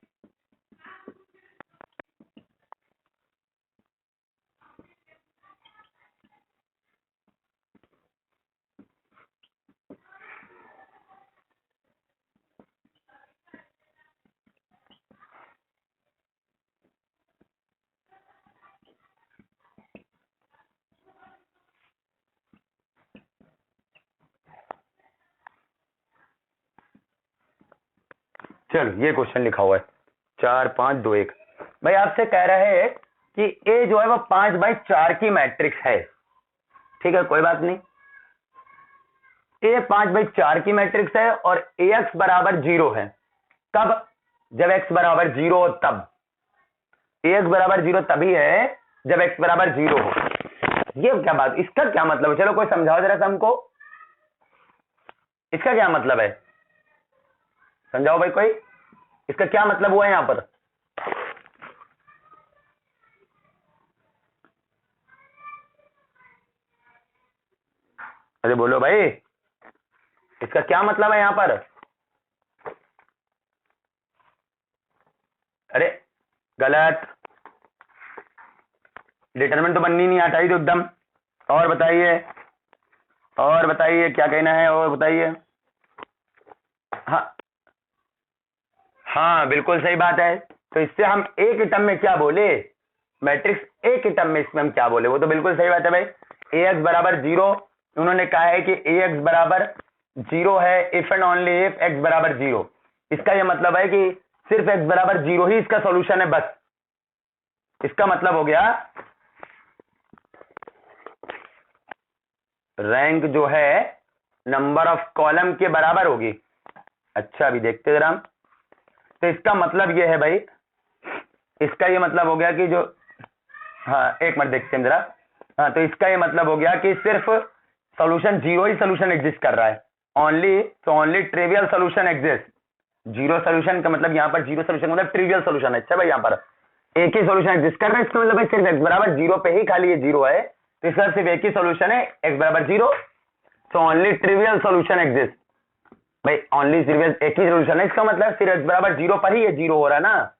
Speaker 1: चलो ये क्वेश्चन लिखा हुआ है 4 5 2 1। भाई आपसे कह रहा है कि ए जो है वो 5/4 की मैट्रिक्स है। ठीक है, कोई बात नहीं। ए 5/4 की मैट्रिक्स है और ए एक्स बराबर 0 है। कब? जब एक्स बराबर 0 हो तब। ए एक्स बराबर 0 तभी है जब एक्स बराबर 0 हो। ये क्या बात, इसका क्या मतलब है? चलो कोई समझाओ जरा सा हमको, इसका क्या मतलब है? समझाओ भाई कोई, इसका क्या मतलब हुआ है यहां पर? अरे बोलो भाई, इसका क्या मतलब है यहां पर? अरे गलत, डिटरमिनेंट तो बननी नहीं, हटाई दो एकदम। और बताइए, और बताइए क्या कहना है, और बताइए। हाँ हाँ बिल्कुल सही बात है। तो इससे हम एक टर्म में क्या बोले, मैट्रिक्स एक टर्म में इसमें हम क्या बोले, वो तो बिल्कुल सही बात है भाई। ए एक्स बराबर 0, उन्होंने कहा है कि ए एक्स बराबर 0 है if and only if x बराबर 0। इसका यह मतलब है कि सिर्फ एक्स बराबर 0 ही इसका सॉल्यूशन है, बस। इसका मतलब हो गया रैंक जो है नंबर ऑफ कॉलम के बराबर होगी। अच्छा अभी देखते जरा हम। तो इसका मतलब ये है भाई, इसका ये मतलब हो गया कि जो, हाँ एक मिनट देखते हैं जरा। हाँ तो इसका ये मतलब हो गया कि सिर्फ सॉल्यूशन 0 ही सॉल्यूशन एग्जिस्ट कर रहा है, only trivial solution exist. 0 solution का मतलब यहाँ पर 0 सॉल्यूशन मतलब ट्रिवियल सॉल्यूशन है। अच्छा भाई यहाँ पर एक ही सॉल्यूशन एग्जिस्ट कर रहा है, इसका मतलब सिर्फ एक्स बराबर 0 पे ही खाली ये 0 है, तो इसका सिर्फ एक ही सॉल्यूशन है, एक्स बराबर 0। So only trivial solution exist. भाई ओनली ट्रिवियल एक ही सॉल्यूशन है, इसका मतलब सिर्फ एक्स बराबर 0 पर ही ये 0 हो रहा है ना,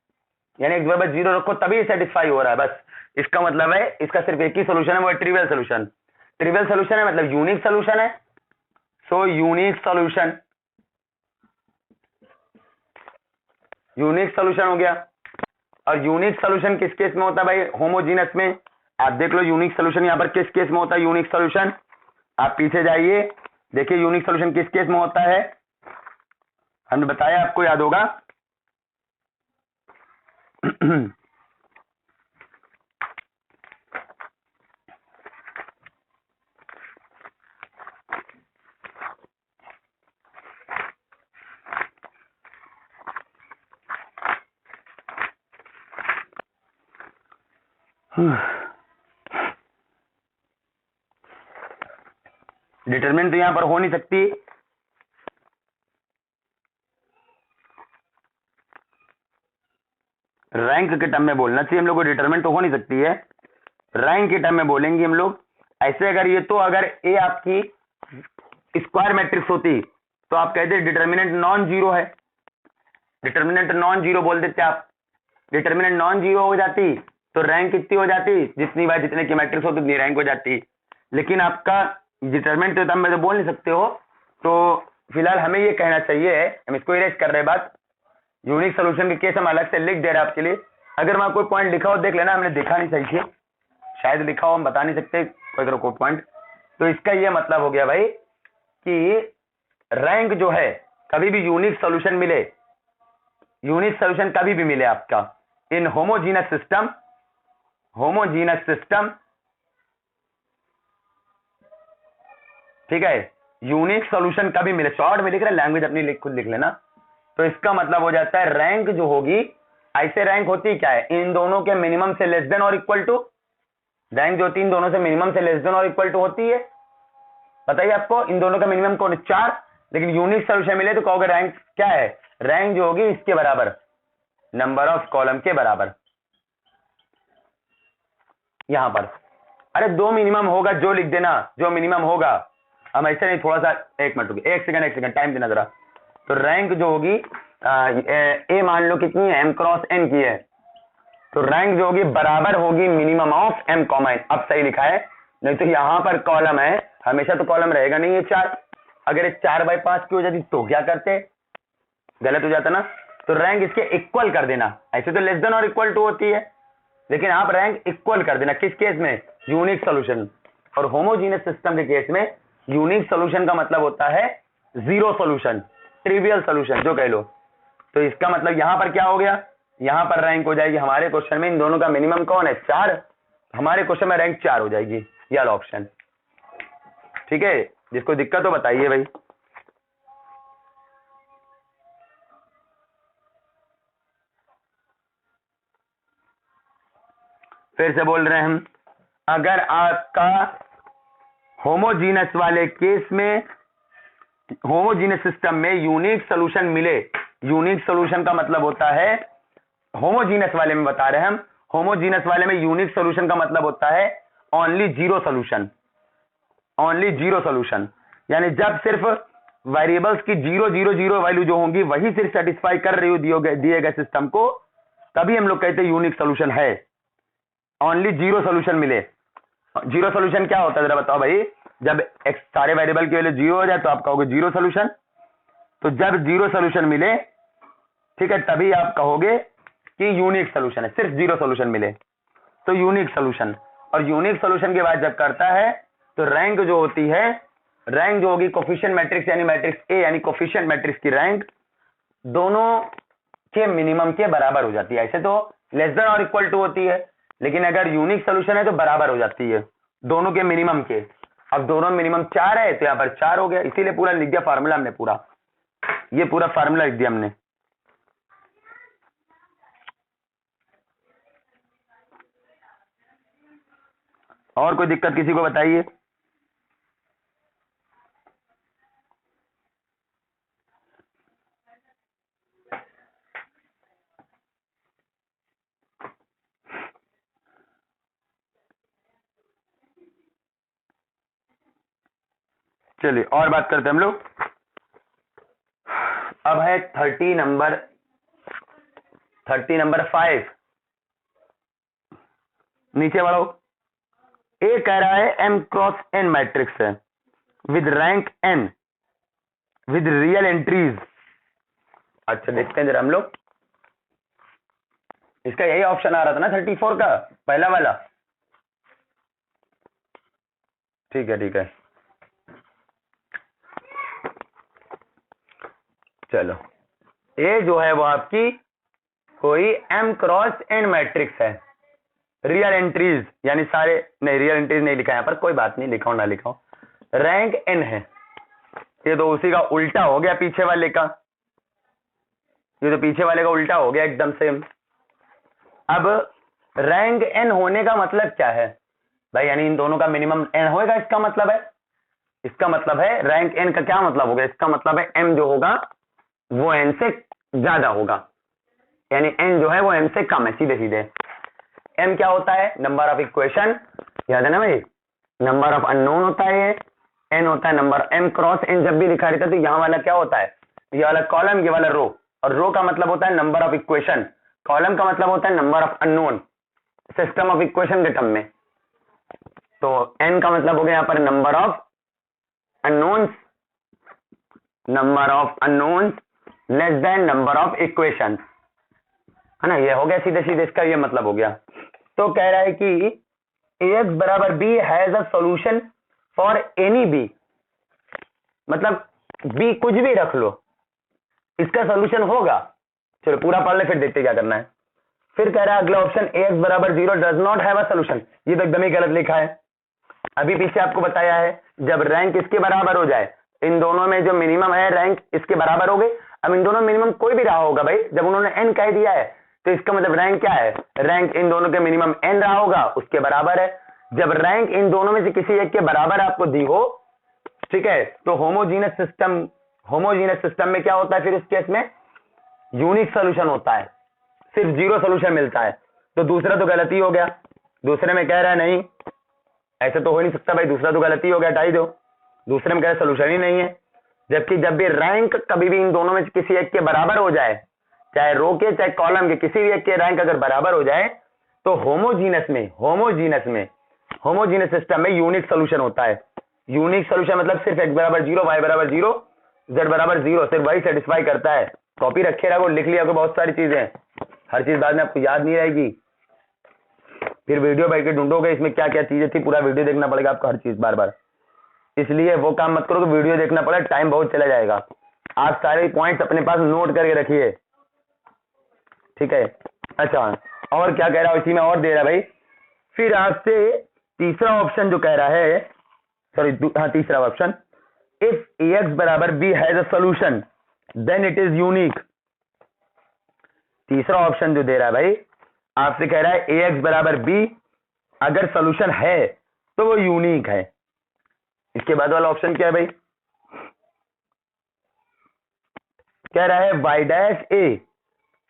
Speaker 1: यानी एक्स बराबर 0 रखो तभी सेटिस्फाई हो रहा है, बस। इसका मतलब है इसका सिर्फ एक ही सॉल्यूशन है, वो है ट्रिवियल सॉल्यूशन। ट्रिवियल सॉल्यूशन है मतलब यूनिक सॉल्यूशन है। So unique solution, unique solution हो गया। और यूनिक सॉल्यूशन किस केस में होता है भाई? होमोजीनस में। आप देख लो यूनिक सॉल्यूशन यहां पर किस केस में होता है, यूनिक सॉल्यूशन। आप पीछे जाइए, देखिए यूनिक सॉल्यूशन किस केस में होता है, हमने बताया, आपको याद होगा। डिटरमिनेंट तो यहां पर हो नहीं सकती, रैंक के टर्म में बोलना चाहिए हम लोग को, डिटरमिनेंट तो हो नहीं सकती है, रैंक के टर्म में बोलेंगे हम लोग। ऐसे अगर ये तो अगर ए आपकी स्क्वायर मैट्रिक्स होती तो आप कहते डिटरमिनेंट नॉन जीरो है, डिटरमिनेंट नॉन जीरो बोल देते आप। डिटरमिनेंट नॉन जीरो हो जाती तो रैंक कितनी हो जाती, जितनी बार जितने की मैट्रिक्स होती उतनी रैंक हो जाती। लेकिन आपका डिटरमिनेंट तो तब में तो बोल नहीं सकते हो, तो फिलहाल हमें ये कहना चाहिए, हम इसको इरेज कर रहे हैं बात। यूनिक सोल्यूशन के केस हम अलग से लिख दे रहे हैं आपके लिए। अगर वहां कोई पॉइंट लिखा हो देख लेना, हमने देखा नहीं सही से, शायद लिखा हो हम बता नहीं सकते कोई तरह कोई पॉइंट। तो इसका ये मतलब हो गया भाई कि रैंक जो है कभी भी यूनिक सॉल्यूशन मिले, यूनिक सॉल्यूशन कभी भी मिले आपका इन होमोजीनस सिस्टम, होमोजीनस सिस्टम, ठीक है, यूनिक सॉल्यूशन कभी मिले, शॉर्ट में लिख रहे, लैंग्वेज अपनी लिख खुद लिख लेना। तो इसका मतलब हो जाता है रैंक जो होगी, ऐसे रैंक होती क्या है, इन दोनों के मिनिमम से लेस देन और इक्वल टू, रैंक जो होती है इन दोनों से मिनिमम से लेस देन और इक्वल टू होती है। बताइए आपको इन दोनों का मिनिमम कौन है, 4, लेकिन यूनिक सॉल्यूशन मिले तो कहोगे रैंक क्या है, रैंक जो होगी इसके बराबर, नंबर ऑफ कॉलम के बराबर। यहां पर। अरे दो मिनिमम होगा जो लिख देना, जो मिनिमम होगा। हम ऐसे नहीं, थोड़ा सा एक मिनट रुकिए, एक सेकंड टाइम देना जरा। तो रैंक जो होगी ए मान लो कितनी है, m क्रॉस n की है, तो रैंक जो होगी बराबर होगी minimum of m comma n। अब सही लिखा है, नहीं तो यहां पर कॉलम है, हमेशा तो कॉलम रहेगा नहीं ये 4। अगर ये 4/5 की हो जाती तो क्या करते, गलत हो जाता ना। तो रैंक इसके इक्वल कर देना, ऐसे तो लेस देन और इक्वल टू होती है, लेकिन आप रैंक इक्वल कर देना। किस केस में, यूनिक सॉल्यूशन। और होमोजीनियस सिस्टम के केस में यूनिक सॉल्यूशन का मतलब होता है जीरो सॉल्यूशन, ट्रिवियल सॉल्यूशन जो कह लो। तो इसका मतलब यहां पर क्या हो गया, यहां पर रैंक हो जाएगी हमारे क्वेश्चन में इन दोनों का मिनिमम कौन है, 4। हमारे क्वेश्चन में रैंक 4 हो जाएगी, ये वाला ऑप्शन। ठीक है, जिसको दिक्कत हो बताइए भाई। फिर से बोल रहे हैं हम, अगर आपका होमोजीनस वाले केस में, होमोजीनस सिस्टम में यूनिक सॉल्यूशन मिले, यूनिक सॉल्यूशन का मतलब होता है, होमोजीनस वाले में बता रहे हैं हम, होमोजीनस वाले में यूनिक सॉल्यूशन का मतलब होता है only zero solution, only zero solution. यानी जब सिर्फ वेरिएबल्स की 0 0 0 वैल्यू जो होंगी वही सिर्फ सेटिस्फाई कर रही हो दिए गए सिस्टम को, तभी हम लोग कहते हैं यूनिक सॉल्यूशन है। ओनली जीरो सॉल्यूशन मिले। जीरो सॉल्यूशन क्या होता है जरा बताओ भाई, जब x सारे वेरिएबल की वैल्यू 0 हो जाए तो आप कहोगे जीरो सॉल्यूशन। तो जब जीरो सॉल्यूशन मिले, ठीक है, तभी आप कहोगे कि यूनिक सॉल्यूशन है। सिर्फ जीरो सॉल्यूशन मिले तो यूनिक सॉल्यूशन। और यूनिक सॉल्यूशन के बाद जब करता है तो रैंक जो होती है, रैंक जो होगी कोफिशिएंट मैट्रिक्स यानी मैट्रिक्स ए यानी कोफिशिएंट मैट्रिक्स की रैंक दोनों के मिनिमम के बराबर हो जाती है। ऐसे तो लेस देन और इक्वल टू होती है, लेकिन अगर यूनिक सॉल्यूशन है तो बराबर हो जाती है दोनों के मिनिमम के। अब दोनों मिनिमम 4 है तो यहां पर 4 हो गया, इसीलिए पूरा लिख दिया फार्मूला हमने, पूरा ये पूरा फार्मूला लिख दिया हमने। और कोई दिक्कत किसी को बताइए। चलिए और बात करते हैं हम लोग। अब है 30 नंबर 5, नीचे बढ़ो। ए कह रहा है m क्रॉस n मैट्रिक्स है with rank n with real entries. अच्छा देखते हैं जरा हम लोग, इसका यही ऑप्शन आ रहा था ना 34 का, पहला वाला। ठीक है ठीक है, चलो ए जो है वो आपकी कोई m क्रॉस n मैट्रिक्स है, रियल एंट्रीज यानी सारे, नहीं रियल एंट्रीज नहीं लिखा है यहाँ पर, कोई बात नहीं, लिखाओ ना लिखाओ, रैंक n है। ये तो उसी का उल्टा हो गया पीछे वाले का, ये तो पीछे वाले का उल्टा हो गया एकदम सेम। अब रैंक n होने का मतलब क्या है भाई, यानी इन दोनों का मिनिमम n होएगा, इसका मतलब है, इसका मतलब है रैंक n का क्या मतलब होगा, इसका मतलब है m जो होगा वो n से ज्यादा होगा, यानी n जो है वो m से कम है, सीधे सीधे। m क्या होता है, नंबर ऑफ इक्वेशन, याद है ना भाई, नंबर ऑफ अननोन होता है ये, n होता है नंबर, m क्रॉस n जब भी लिखा रहता है तो यहाँ वाला क्या होता है, ये वाला कॉलम, ये वाला रो, और रो का मतलब होता है नंबर ऑफ इक्वेशन, कॉलम का मतलब होता है number of unknown, system of equation के टर्म में। तो n का मतलब हो गया यहाँ पर number of unknowns, number of unknowns less than number of equation, है ना, ये हो गया सीधे सीधे, इसका ये मतलब हो गया। तो कह रहा है कि ax बराबर b has a solution for any b, मतलब b कुछ भी रख लो इसका सॉल्यूशन होगा। चलो पूरा पढ़ ले फिर देखते क्या करना है। फिर कह रहा है अगला ऑप्शन ax बराबर 0 does not have a solution, ये तो एकदम ही गलत लिखा है। अभी पीछे आपको बताया है जब रैंक इसके बराबर हो जाए, इन दोनों में जो मिनिमम है रैंक इसके बराबर हो गई। अब इन दोनों मिनिमम कोई भी रहा होगा भाई, जब उन्होंने n कह दिया है तो इसका मतलब रैंक क्या है, रैंक इन दोनों के मिनिमम n रहा होगा उसके बराबर है। जब रैंक इन दोनों में से किसी एक के बराबर आपको दी हो, ठीक है, तो होमोजीनस सिस्टम में क्या होता है, फिर उस केस में यूनिक सॉल्यूशन होता है, सिर्फ जीरो सॉल्यूशन मिलता है। तो दूसरा तो गलती हो गया, दूसरे में कह रहा है नहीं, ऐसे तो हो नहीं सकता भाई, दूसरा तो गलती हो गया, हटाई दो। दूसरे में कह रहा है सोल्यूशन ही नहीं है। जबकि जब भी रैंक कभी भी इन दोनों में से किसी एक के बराबर हो जाए, चाहे रो के चाहे कॉलम के, किसी भी एक के रैंक अगर बराबर हो जाए, तो होमोजीनस सिस्टम में यूनिक सोल्यूशन होता है। यूनिक सोल्यूशन मतलब सिर्फ x बराबर 0, y बराबर 0, z बराबर 0, सिर्फ वही सेटिस्फाई करता है। कॉपी रखे रखो, लिख लिया, बहुत सारी चीजें, हर चीज बाद में आपको याद नहीं रहेगी, फिर वीडियो बैठ के ढूंढोगे इसमें क्या क्या चीजें थी, पूरा वीडियो देखना पड़ेगा आपको हर चीज बार बार। इसलिए वो काम मत करो कि वीडियो देखना पड़े, टाइम बहुत चला जाएगा। आप सारे पॉइंट्स अपने पास नोट करके रखिए, ठीक है। अच्छा, और क्या कह रहा है इसी में, और दे रहा है भाई। फिर आपसे तीसरा ऑप्शन जो कह रहा है, सॉरी हाँ तीसरा ऑप्शन, इफ ax बराबर b has a solution then it is unique. तीसरा ऑप्शन जो दे रहा है भाई, आपसे कह रहा है ax बराबर b अगर सॉल्यूशन है तो वो यूनिक है। इसके बाद वाला ऑप्शन क्या है भाई, कह रहा है y dash a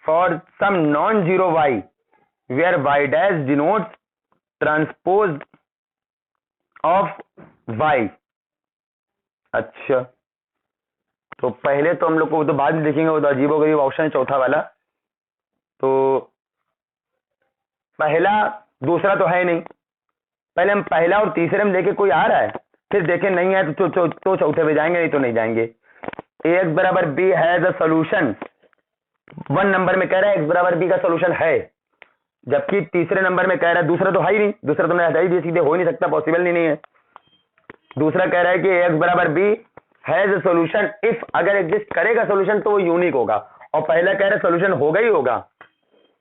Speaker 1: for some non zero y where y dash denotes transpose of y। अच्छा, तो पहले तो हम लोग को तो बाद में देखेंगे, वो तो अजीबोगरीब ऑप्शन है चौथा वाला। तो पहला दूसरा तो है नहीं, पहले हम पहला और तीसरे में देखे कोई आ रहा है, फिर देखें नहीं है तो चौथे पे जाएंगे, नहीं तो नहीं जाएंगे। ax बराबर b has a solution, 1 number में कह रहा है x बराबर b का सॉल्यूशन है, जबकि तीसरे नंबर में कह रहा है दूसरा तो है ही नहीं, दूसरा तो मैं हटा ही दिया, सीधे हो ही नहीं सकता, पॉसिबल ही नहीं है। दूसरा कह रहा है कि x बराबर b has a solution if, अगर एग्जिस्ट करेगा सॉल्यूशन तो वो यूनिक होगा, और पहला कह रहा है सॉल्यूशन होगा ही होगा,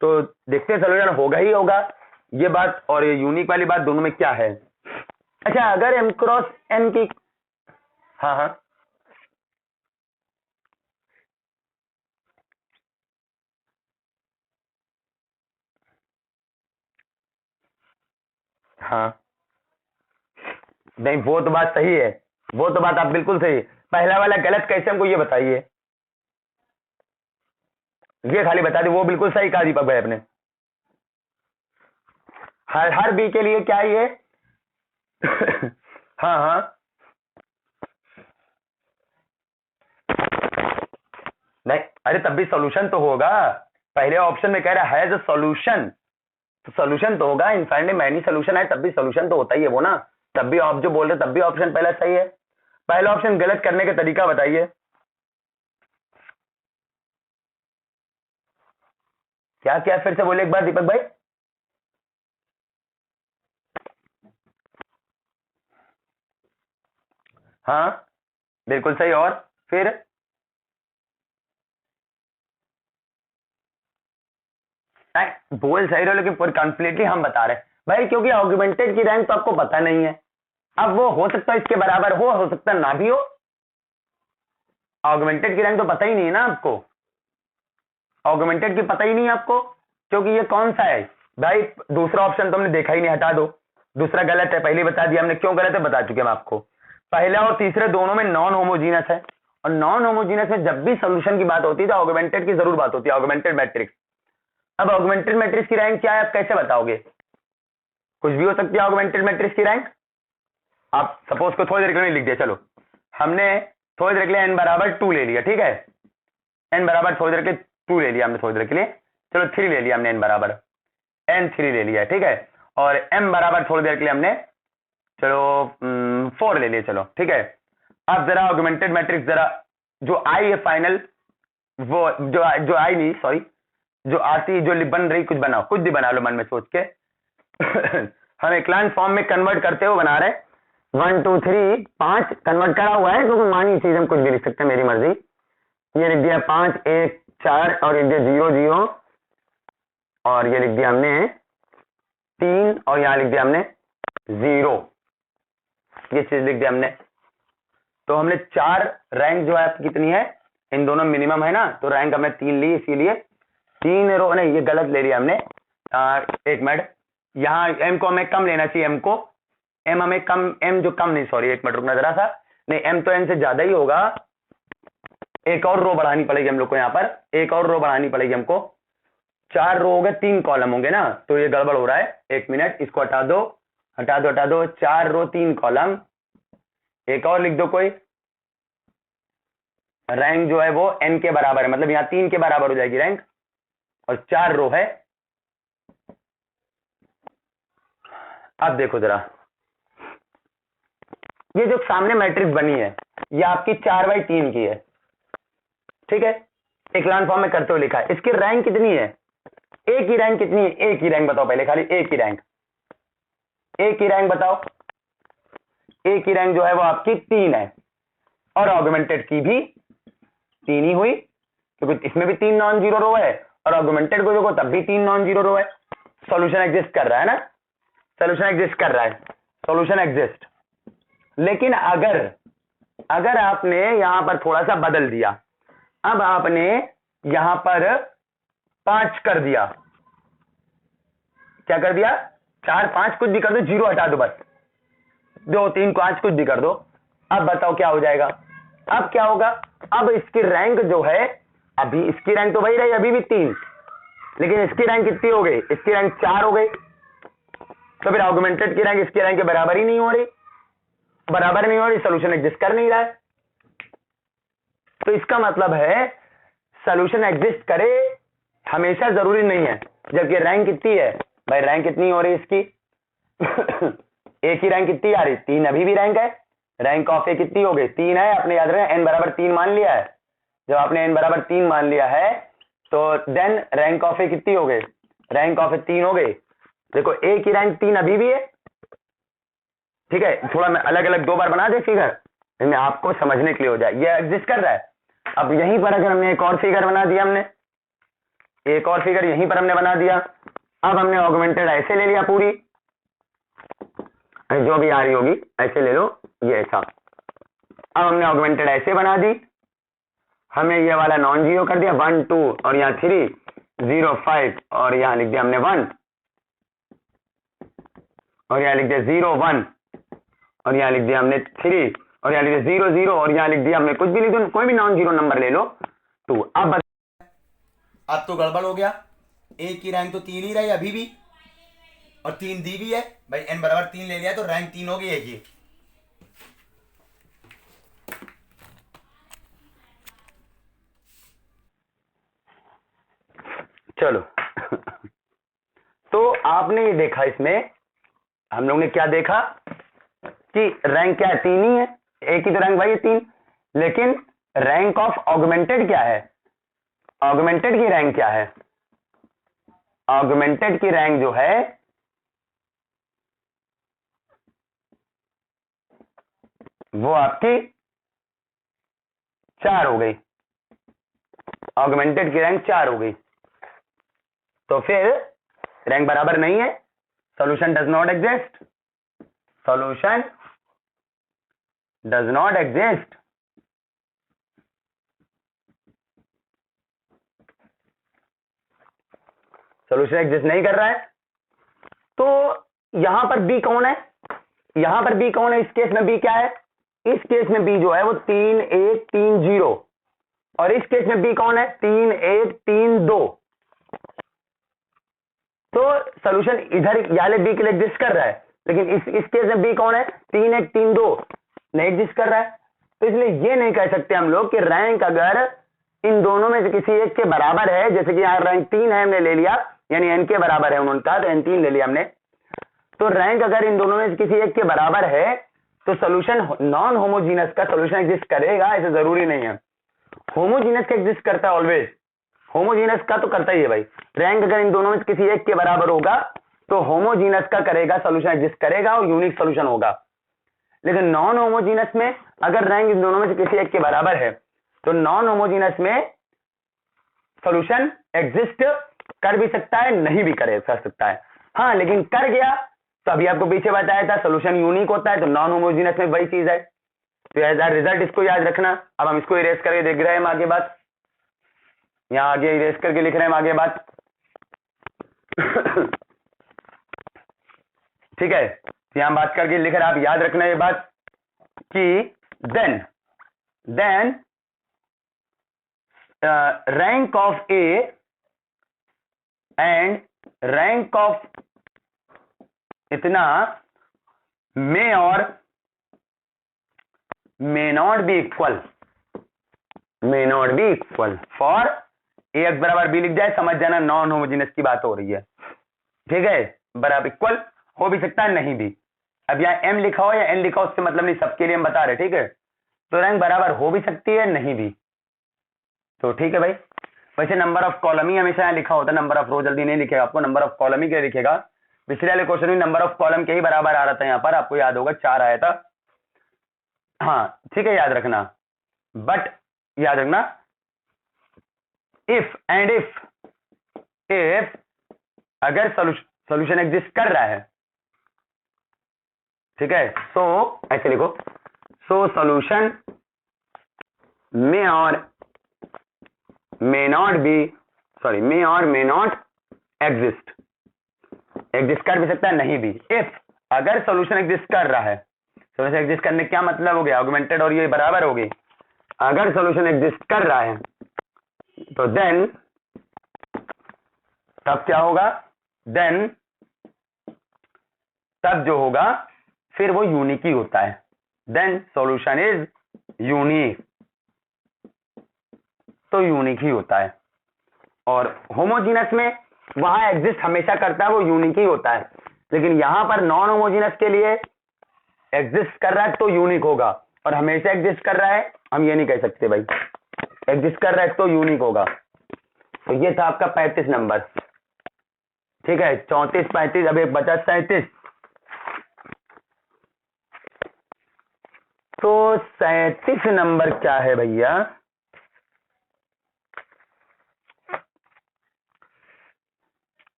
Speaker 1: तो देखते हैं सॉल्यूशन होगा ही होगा ये बात और ये यूनिक वाली बात दोनों में क्या है। अच्छा, अगर m क्रॉस n की, हाँ हाँ हाँ, नहीं वो तो बात सही है, वो तो बात आप बिल्कुल सही, पहला वाला गलत कैसे हमको ये बताइए, ये खाली बता दी, वो बिल्कुल सही कहा दीपक भाई आपने। हर बी के लिए क्या ये हाँ हाँ, नहीं अरे तब भी सॉल्यूशन तो होगा, पहले ऑप्शन में कह रहा है हैज अ सॉल्यूशन, तो सॉल्यूशन तो होगा, इनफाइनाइटली मैनी सॉल्यूशन है तब भी सॉल्यूशन तो होता ही है वो ना, तब भी आप जो बोल रहे तब भी ऑप्शन पहला सही है। पहला ऑप्शन गलत करने का तरीका बताइए, क्या क्या फिर से बोले एक बार दीपक भाई। हाँ बिल्कुल सही, और फिर बोल सही रहे लेकिन कंप्लीटली हम बता रहे हैं भाई, क्योंकि ऑगमेंटेड की रैंक तो आपको पता नहीं है, अब वो हो सकता है इसके बराबर हो सकता है ना भी हो, ऑगमेंटेड की रैंक तो पता ही नहीं है ना आपको, ऑगमेंटेड की पता ही नहीं है आपको, क्योंकि ये कौन सा है भाई, दूसरा ऑप्शन तो हमने देखा ही नहीं, हटा दो, दूसरा गलत है, पहले बता दिया हमने, क्यों गलत है बता चुके हम आपको। पहला और तीसरे दोनों में नॉन होमोजीनस है, और नॉन होमोजीनस में जब भी सोल्यूशन की बात होती है तो ऑगमेंटेड की जरूर बात होती है, ऑगमेंटेड मैट्रिक्स। अब ऑगमेंटेड मैट्रिक्स की रैंक क्या है आप कैसे बताओगे, कुछ भी हो सकती है ऑगमेंटेड मैट्रिक्स की रैंक। आप सपोज को थोड़ी देर के लिए लिख दिया, चलो हमने थोड़ी देर के लिए n बराबर 2 ले लिया, ठीक है, n बराबर थोड़ी देर के 2 ले लिया हमने थोड़ी देर के लिए, चलो 3 ले लिया हमने, n बराबर n3 ले लिया है, ठीक है, और m बराबर थोड़ी देर के लिए हमने चलो 4 ले लिए, चलो ठीक है। अब जरा ऑगमेंटेड मैट्रिक्स जरा जो आई है फाइनल, वो जो आई नहीं सॉरी, जो आती जो बन रही, कुछ बनाओ, कुछ भी बना लो मन में सोच के हम एक्लान फॉर्म में कन्वर्ट करते हुए बना रहे, 1 2 3 5 कन्वर्ट करा हुआ है, क्योंकि मानी चीज हम कुछ भी लिख सकते हैं, मेरी मर्जी। ये लिख दिया 5 1 4 और लिख दिया 0 0, और ये लिख दिया हमने 3, और यहां लिख दिया हमने 0, ये चीज लिख दिया हमने। तो हमने 4 रैंक जो है कितनी है, इन दोनों मिनिमम है ना, तो रैंक हमने 3 ली, इसीलिए 3 रो, नहीं ये गलत ले लिया हमने, एक मिनट, यहाँ m को हमें कम लेना चाहिए, m को m हमें कम, m जो कम नहीं, सॉरी एक मिनट रुकना जरा सा, नहीं m तो n से ज्यादा ही होगा, एक और रो बढ़ानी पड़ेगी हम लोग को, यहाँ पर एक और रो बढ़ानी पड़ेगी हमको, 4 रो हो गए, 3 कॉलम होंगे ना, तो ये गड़बड़ हो रहा है। 1 मिनट, इसको हटा दो, हटा दो, हटा दो। 4 रो 3 कॉलम। एक और लिख दो कोई। रैंक जो है वो n के बराबर है, मतलब यहां 3 के बराबर हो जाएगी रैंक, और 4 रो है। अब देखो जरा, ये जो सामने मैट्रिक्स बनी है ये आपकी 4/3 की है, ठीक है, इक्लान फॉर्म में करते हुए लिखा है। इसकी रैंक कितनी है? ए की रैंक कितनी है? ए की रैंक बताओ पहले, खाली ए की रैंक, ए की रैंक बताओ। ए की रैंक जो है वो आपकी 3 है, और ऑगमेंटेड की भी 3 ही हुई, क्योंकि इसमें भी 3 नॉन जीरो रो है, और ऑगमेंटेड को देखो तब भी 3 नॉन जीरो रो है। सॉल्यूशन एग्जिस्ट कर रहा है ना, सॉल्यूशन एग्जिस्ट कर रहा है, सॉल्यूशन एग्जिस्ट। लेकिन अगर आपने यहां पर थोड़ा सा बदल दिया, अब आपने यहां पर 5 कर दिया, क्या कर दिया? 4 5 कुछ भी कर दो, 0 हटा दो, बस 2 3 5 कुछ भी कर दो। अब बताओ क्या हो जाएगा? अब क्या होगा? अब इसकी रैंक जो है, अभी इसकी रैंक तो वही रही, अभी भी 3, लेकिन इसकी रैंक कितनी हो गई? इसकी रैंक 4 हो गई। तो फिर ऑगमेंटेड की रैंक इसकी रैंक के बराबर ही नहीं हो रही, बराबर नहीं हो रही, सोल्यूशन एग्जिस्ट कर नहीं रहा है। तो इसका मतलब है सोल्यूशन एग्जिस्ट करे हमेशा जरूरी नहीं है, जबकि रैंक कितनी है भाई? रैंक कितनी हो रही है इसकी? ए की रैंक कितनी आ रही? 3 अभी भी रैंक है। रैंक ऑफ ए कितनी हो गई? 3 है। आपने याद रखना n बराबर 3 मान लिया है। जब आपने n बराबर 3 मान लिया है तो देन रैंक ऑफ ए कितनी हो गई? रैंक ऑफ ए 3 हो गई। देखो ए की रैंक 3 अभी भी है, ठीक है। थोड़ा मैं अलग अलग 2 बार बना दे फिगर, इसमें आपको समझने के लिए हो जाए, ये एग्जिस्ट कर रहा है। अब यहीं पर अगर हमने एक और फिगर बना दिया, हमने एक और फिगर यहीं पर हमने बना दिया, अब हमने ऑगमेंटेड ऐसे ले लिया पूरी, जो भी आ रही होगी ऐसे ले लो, ये ऐसा। अब हमने ऑगमेंटेड ऐसे बना दी, हमने ये वाला नॉन जीरो कर दिया, 1 2 और यहाँ 3 0 5 और यहाँ लिख दिया हमने 1, और यहाँ लिख दिया 0 1, और यहाँ लिख दिया हमने 3, और यहाँ लिख दिया 0 0, और यहाँ लिख दिया हमने कुछ भी लिख दो, कोई भी नॉन जीरो नंबर ले लो। तो अब तो गड़बड़ हो गया, ए की रैंक तो 3 ही रही अभी भी, और 3 दी भी है भाई, n बराबर 3 ले लिया तो रैंक 3 हो गई है की। चलो तो आपने ये देखा, इसमें हम लोग ने क्या देखा कि रैंक क्या है? 3 ही है। ए की तो रैंक भाई 3, लेकिन रैंक ऑफ ऑगमेंटेड क्या है? ऑगमेंटेड की रैंक क्या है? ऑगमेंटेड की रैंक जो है वो आपकी 4 हो गई, ऑगमेंटेड की रैंक 4 हो गई। तो फिर रैंक बराबर नहीं है, solution does not exist, solution does not exist. Solution exist नहीं कर रहा है। तो यहां पर बी कौन है? यहां पर बी कौन है? इस केस में बी क्या है? इस केस में बी जो है वो 3 1 3 0, और इस केस में बी कौन है? 3 1 3 2। तो सॉल्यूशन इधर वाले बी के लिए एग्जिस्ट कर रहा है, लेकिन इस केस में बी कौन है? 3 1 3 2 नहीं एग्जिस्ट कर रहा है। तो इसलिए ये नहीं कह सकते हम लोग कि रैंक अगर इन दोनों में से किसी एक के बराबर है, जैसे कि यहाँ रैंक 3 है हमने ले लिया, यानी n के बराबर है उन्होंने कहा, तो n 3 ले लिया हमने। तो रैंक अगर इन दोनों में से किसी एक के बराबर है तो सोल्यूशन नॉन होमोजीनस का सोल्यूशन एग्जिस्ट करेगा, ऐसे जरूरी नहीं है। होमोजीनस का एग्जिस्ट करता है ऑलवेज, होमोजीनस का तो करता ही है भाई। रैंक अगर इन दोनों में से किसी एक के बराबर होगा तो होमोजीनस का करेगा, सोल्यूशन एग्जिस्ट करेगा और यूनिक सोल्यूशन होगा। लेकिन नॉन होमोजीनस में अगर रैंक इन दोनों में से किसी एक के बराबर है तो नॉन होमोजीनस में सोल्यूशन एग्जिस्ट कर भी सकता है, नहीं भी कर सकता है। हाँ, लेकिन कर गया तो अभी आपको पीछे बताया था सोल्यूशन यूनिक होता है, तो नॉन होमोजीनस में वही चीज है। तो एज अ रिजल्ट इसको याद रखना। अब हम इसको इरेज करके देख रहे हैं हम आगे बात, यहां आगे इरेज करके लिख रहे हैं हम आगे बात। ठीक है, यहां बात करके लिख रहे हैं, आप याद रखना ये बात कि then rank of A and rank of इतना मे और may not be equal for A X बराबर बी लिख जाए, समझ जाना नॉन होमोजेनस की बात हो रही है, ठीक है। बराबर इक्वल हो भी सकता है, नहीं भी। अब यहाँ एम लिखा हो या एन लिखा हो उससे मतलब नहीं, सबके लिए हम बता रहे, ठीक है। तो रैंक बराबर हो भी सकती है, नहीं भी, तो ठीक है भाई। वैसे नंबर ऑफ कॉलम ही हमेशा यहाँ लिखा होता है, नंबर ऑफ रो जल्दी नहीं लिखेगा आपको, नंबर ऑफ कॉलम ही क्या लिखेगा। पिछले वाले क्वेश्चन में नंबर ऑफ कॉलम के ही बराबर आ रहा था, यहाँ पर आपको याद होगा 4 आया था, हाँ ठीक है, याद रखना। बट याद रखना इफ एंड इफ अगर सॉल्यूशन एग्जिस्ट कर रहा है, ठीक है, सो ऐसे लिखो, सो सॉल्यूशन मे और मे नॉट एग्जिस्ट कर भी सकता है, नहीं भी। इफ अगर सॉल्यूशन एग्जिस्ट कर रहा है, सॉल्यूशन एग्जिस्ट करने क्या मतलब हो गया, ऑगमेंटेड और ये बराबर हो गई। अगर सॉल्यूशन एग्जिस्ट कर रहा है तो देन तब क्या होगा, देन तब जो होगा फिर वो यूनिक ही होता है, देन सॉल्यूशन इज यूनिक, तो यूनिक ही होता है। और होमोजीनस में वहां एग्जिस्ट हमेशा करता है, वो यूनिक ही होता है, लेकिन यहां पर नॉन होमोजीनस के लिए एग्जिस्ट कर रहा है तो यूनिक होगा, और हमेशा एग्जिस्ट कर रहा है हम ये नहीं कह सकते भाई, एग्जिस्ट कर रहा है तो यूनिक होगा। तो ये था आपका 35 नंबर, ठीक है। 34 35 अब एक बचा 37, तो 37 नंबर क्या है भैया,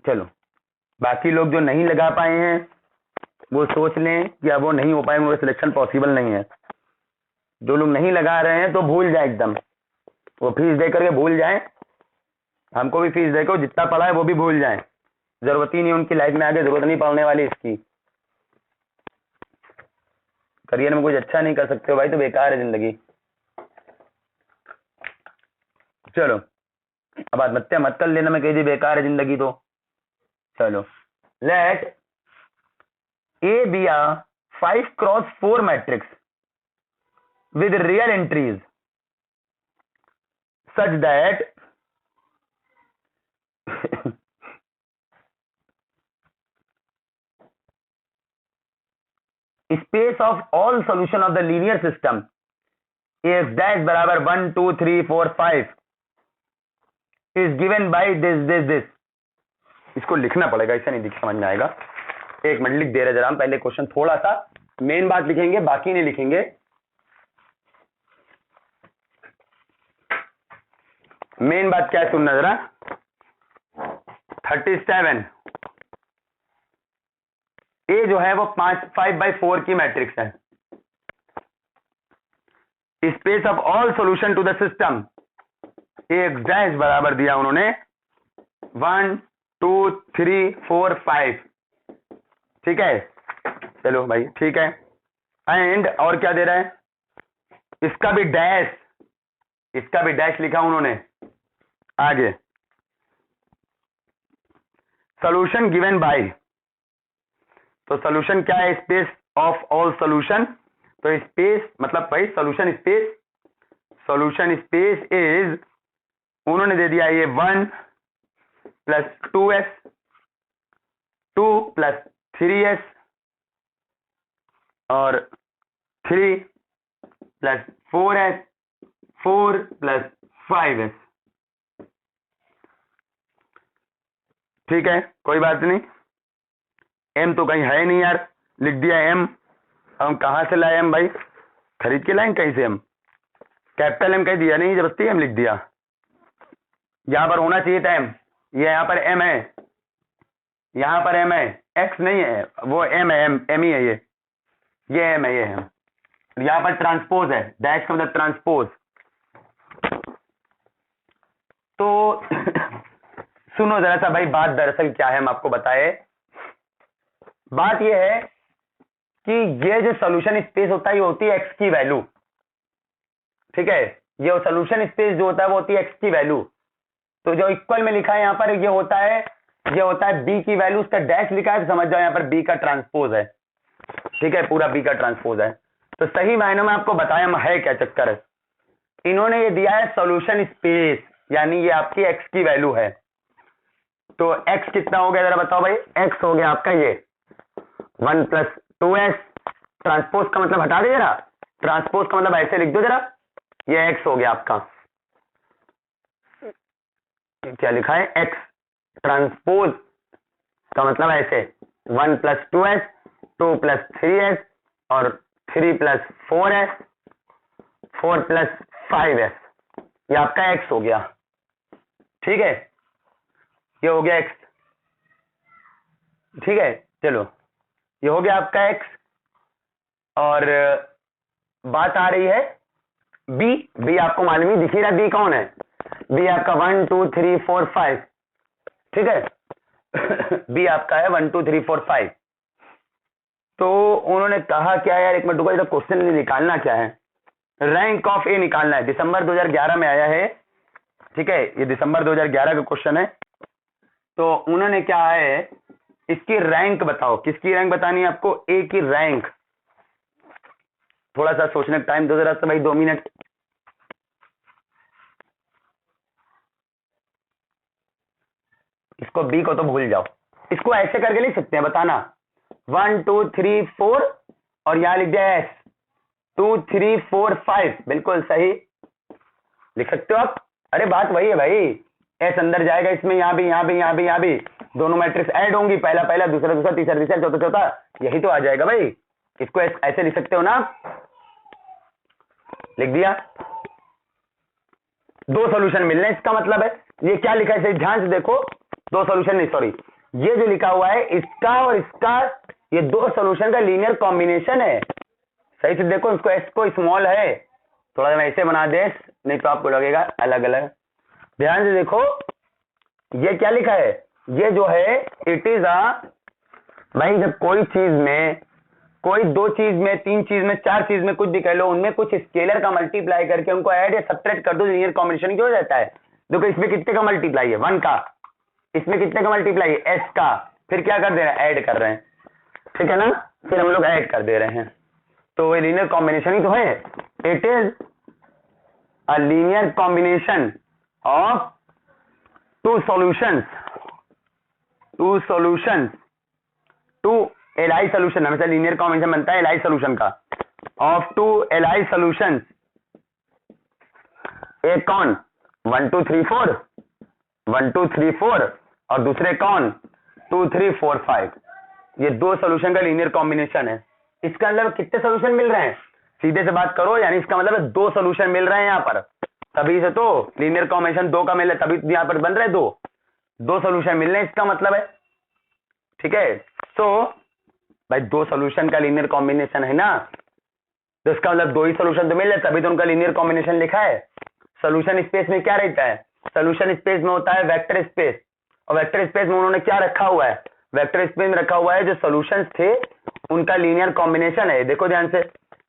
Speaker 1: चलो बाकी लोग जो नहीं लगा पाए हैं वो सोच लें कि अब वो नहीं हो पाएंगे, वो सिलेक्शन पॉसिबल नहीं है। जो लोग नहीं लगा रहे हैं तो भूल जाए एकदम, वो फीस दे करके भूल जाएं, हमको भी फीस देकर जितना पढ़ा है वो भी भूल जाएं, जरूरत ही नहीं उनकी लाइफ में, आगे जरूरत नहीं पड़ने वाली इसकी। करियर में कुछ अच्छा नहीं कर सकते हो भाई तो बेकार है जिंदगी। चलो अब आत्महत्या मत कर लेना, मैं कह दी बेकार है जिंदगी तो। चलो let A be a 5x4 matrix with real entries such that space of all solution of the linear system if dash बराबर 1 2 3 4 5 is given by this। इसको लिखना पड़ेगा, ऐसा नहीं समझ में आएगा। एक मिनट लिख दे रहे जरा हम, पहले क्वेश्चन थोड़ा सा मेन बात लिखेंगे, बाकी नहीं लिखेंगे। मेन बात क्या है सुनना जरा। 37 ए जो है वो 5/4 की मैट्रिक्स है। Space of all solution to the system एक डैश बराबर दिया उन्होंने 1 2 3 4 5, ठीक है। चलो भाई ठीक है, एंड और क्या दे रहा है, इसका भी डैश लिखा उन्होंने आगे। सॉल्यूशन गिवन बाय, तो सॉल्यूशन क्या है, स्पेस ऑफ ऑल सॉल्यूशन, तो स्पेस मतलब भाई सॉल्यूशन स्पेस इज उन्होंने दे दिया ये 1 + 2s 2 + 3s और 3 + 4s 4 + 5s, ठीक है कोई बात नहीं। एम तो कहीं है नहीं यार, लिख दिया एम। हम कहां से लाए एम भाई, खरीद के लाए कहीं से एम, कैपिटल एम कहीं दिया नहीं, जबरदस्ती एम लिख दिया। यहां पर होना चाहिए था एम, ये यहां पर एम है, यहां पर एम है, एक्स नहीं है, वो एम है, एम ही है, ये एम है, ये है। यहां पर ट्रांसपोज है, डैश का मतलब ट्रांसपोज। तो सुनो जरा सा भाई, बात दरअसल क्या है हम आपको बताए। बात यह है कि ये जो सॉल्यूशन स्पेस होता है ये होती है एक्स की वैल्यू, ठीक है। ये सॉल्यूशन स्पेस जो होता है वो होती है एक्स की वैल्यू। तो जो इक्वल में लिखा है यहाँ पर ये होता है बी की वैल्यू, उसका डैश लिखा है तो समझ जाओ यहाँ पर बी का ट्रांसपोज है। ठीक है, पूरा बी का ट्रांसपोज है। तो सही मायनों में आपको बताया है क्या चक्कर है, इन्होंने ये दिया है सॉल्यूशन स्पेस, यानी ये आपकी एक्स की वैल्यू है। तो एक्स कितना हो गया जरा बताओ भाई, एक्स हो गया आपका ये 1 + 2s। ट्रांसपोज का मतलब हटा दे जरा, ट्रांसपोज का मतलब ऐसे लिख दो जरा, ये एक्स हो गया आपका, क्या लिखा है एक्स, ट्रांसपोज का मतलब ऐसे 1 + 2s, 2 + 3s और 3 + 4s, 4 + 5s, ये आपका एक्स हो गया। ठीक है, ये हो गया एक्स। ठीक है, चलो ये हो गया आपका एक्स। और बात आ रही है बी। बी आपको मालूम ही दिख ही रहा, बी कौन है, बी आपका 1 2 3 4 5। ठीक है बी आपका है 1 2 3 4 5। तो उन्होंने कहा क्या यार, एक मिनट रुको, क्वेश्चन निकालना क्या है, रैंक ऑफ ए निकालना है, दिसंबर 2011 में आया है। ठीक है, ये दिसंबर 2011 का क्वेश्चन है। तो उन्होंने क्या है, इसकी रैंक बताओ, किसकी रैंक बतानी है आपको, ए की रैंक। थोड़ा सा सोचने का टाइम दो जरा सा भाई, 2 मिनट। इसको बी को तो भूल जाओ, इसको ऐसे करके लिख सकते हैं, बताना 1 2 3 4 और यहां लिख दिया एस 2 3 4 5, बिल्कुल सही लिख सकते हो आप। अरे बात वही है भाई, एस अंदर जाएगा इसमें, यहां भी यहां भी यहां भी यहां भी, दोनों मैट्रिक्स ऐड होंगी, पहला पहला दूसरा दूसरा तीसरा तीसरा चौथा चौथा, यही तो आ जाएगा भाई। इसको ऐसे लिख सकते हो ना, लिख दिया। 2 सॉल्यूशन मिलने, इसका मतलब है ये क्या लिखा है, ध्यान से देखो, 2 सॉल्यूशन नहीं, सॉरी, ये जो लिखा हुआ है इसका और इसका, ये 2 सॉल्यूशन का लीनियर कॉम्बिनेशन है। सही से देखो, इसको एस को स्मॉल है, थोड़ा सा ऐसे बना दे, नहीं तो आपको लगेगा अलग अलग। ध्यान से देखो, ये क्या लिखा है, ये जो है इट इज भाई, जब कोई चीज में, कोई 2 चीज में, 3 चीज में, 4 चीज में कुछ भी कह लो, उनमें कुछ स्केलर का मल्टीप्लाई करके उनको ऐड या सब्ट्रैक्ट कर दो, लीनियर कॉम्बिनेशन क्यों हो जाता है। देखो इसमें कितने का मल्टीप्लाई है, 1 का, इसमें कितने का मल्टीप्लाई है, एस का, फिर क्या कर दे रहे हैं, ऐड कर रहे हैं। ठीक है ना, फिर हम लोग ऐड कर दे रहे हैं, तो ये लीनियर कॉम्बिनेशन ही तो है। It is a linear combination of 2 solutions, 2 solutions, 2 LI solution, हमेशा लीनियर कॉम्बिनेशन बनता है एलआई सॉल्यूशन का, ऑफ 2 एलआई सॉल्यूशंस। एक कौन 1 2 3 4, 1 2 3 4 और दूसरे कौन 2 3 4 5, ये 2 सॉल्यूशन का लीनियर कॉम्बिनेशन है। इसका मतलब कितने सॉल्यूशन मिल रहे हैं, सीधे से बात करो, यानी इसका मतलब है 2 सॉल्यूशन मिल रहे हैं यहाँ पर, तभी से तो लीनियर कॉम्बिनेशन 2 का मिल रहा है, तभी यहाँ पर बन रहे हैं 2 सॉल्यूशन मिल रहे हैं, इसका मतलब है। ठीक है, तो भाई 2 सॉल्यूशन का लीनियर कॉम्बिनेशन है ना, तो इसका मतलब 2 ही सॉल्यूशन तो मिल रहे, तभी तो उनका लीनियर कॉम्बिनेशन लिखा है। सॉल्यूशन स्पेस में क्या रहता है, सॉल्यूशन स्पेस में होता है वेक्टर स्पेस, और वेक्टर स्पेस में उन्होंने क्या रखा हुआ है, वेक्टर स्पेस में रखा हुआ है जो सॉल्यूशंस थे उनका लीनियर कॉम्बिनेशन है। देखो ध्यान से,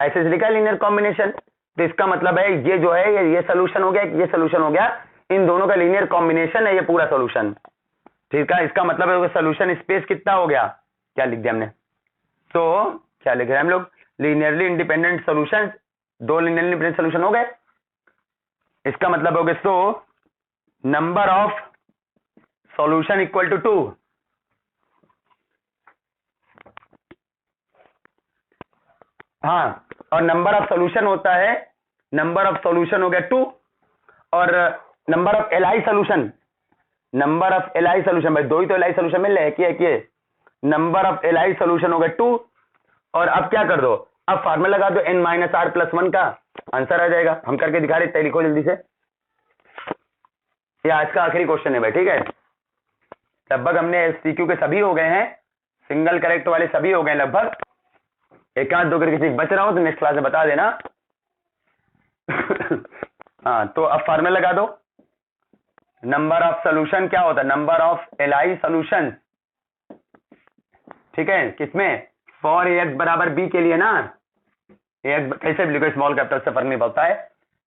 Speaker 1: ऐसे से लिखा लीनियर कॉम्बिनेशन, तो इसका मतलब है ये जो है ये सॉल्यूशन हो गया, ये सॉल्यूशन हो गया, इन दोनों का लीनियर कॉम्बिनेशन है ये पूरा सॉल्यूशन। ठीक है, इसका मतलब है सॉल्यूशन स्पेस कितना हो गया, क्या लिख दिया हमने, तो क्या लिख रहे हैं हम लोग, linearly independent solutions, 2 linearly independent solution हो गए। इसका मतलब हो गया, so number of solution equal to 2। हाँ, और नंबर ऑफ सॉल्यूशन होता है, नंबर ऑफ सॉल्यूशन हो गया 2, और number of LI solution, number of LI solution, भाई 2 ही तो एलआई सॉल्यूशन मिल रहे हैं, कि नंबर ऑफ एलआई सॉल्यूशन हो गया 2। और अब क्या कर दो, अब फार्मूला लगा दो n-r+1 का, आंसर आ जाएगा। हम करके दिखा रहे, लिखो जल्दी से, ये आज का आखिरी क्वेश्चन है भाई। ठीक है, लगभग हमने एससीक्यू के सभी हो गए हैं, सिंगल करेक्ट वाले सभी हो गए लगभग, एक आध दो करके किसी बच रहा हो तो नेक्स्ट क्लास में बता देना हाँ, तो अब फार्मूला लगा दो, नंबर ऑफ सॉल्यूशन क्या होता है, नंबर ऑफ एलआई सॉल्यूशन। ठीक है, किसमें, फॉर एक्स बराबर बी के लिए ना, एक्स कैसे भी लिखो, स्मॉल कैपिटल से फर्क नहीं पड़ता है,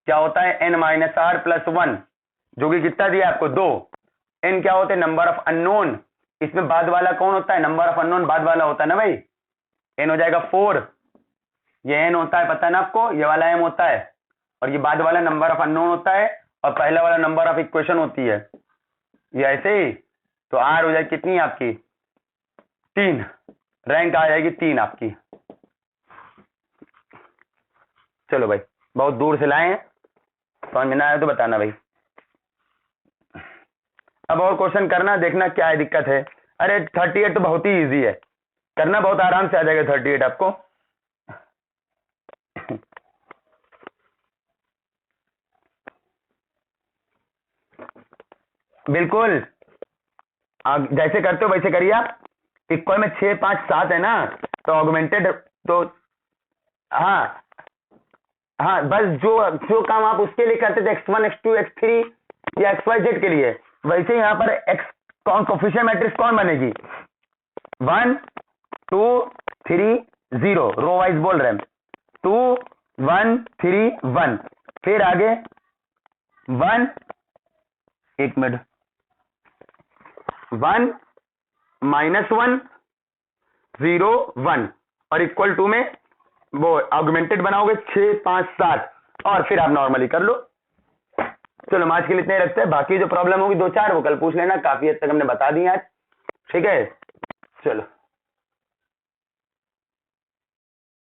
Speaker 1: क्या होता है n-r+1, जो कि कितना दिया आपको 2। n क्या होते हैं? Number of unknown. इसमें बाद वाला कौन होता है? नंबर ऑफ अननोन बाद वाला होता है ना भाई। n हो जाएगा 4, ये n होता है पता है ना आपको, ये वाला m होता है, और ये बाद वाला नंबर ऑफ अननोन होता है, और पहला वाला नंबर ऑफ इक्वेशन होती है, ये ऐसे ही। तो r हो जाएगी कितनी आपकी? 3। रैंक आ जाएगी 3 आपकी। चलो भाई, बहुत दूर से लाए हैं, समझ में ना आया तो बताना भाई। अब और क्वेश्चन करना, देखना क्या है दिक्कत है। अरे 38 तो बहुत ही इजी है, करना बहुत आराम से आ जाएगा 38 आपको। बिल्कुल जैसे करते हो वैसे करिए आप। इक्वल में 6 5 7 है ना, तो ऑगमेंटेड, तो हाँ हाँ, बस जो जो काम आप उसके लिए करते थे x1 x2 x3 या xyz के लिए, वैसे यहाँ पर x कौन कोफिशिएंट मैट्रिक्स कौन बनेगी? 1 2 3 0, रो वाइज बोल रहे हैं। 2 1 3 1, फिर आगे 1, एक मिनट, 1 -1 0 1, और इक्वल टू में वो ऑगमेंटेड बनाओगे 6 5 7, और फिर आप नॉर्मली कर लो। चलो आज के लिए इतने रखते हैं, बाकी जो प्रॉब्लम होगी 2 4 वो कल पूछ लेना, काफी हद तक हमने बता दी आज, ठीक है। चलो।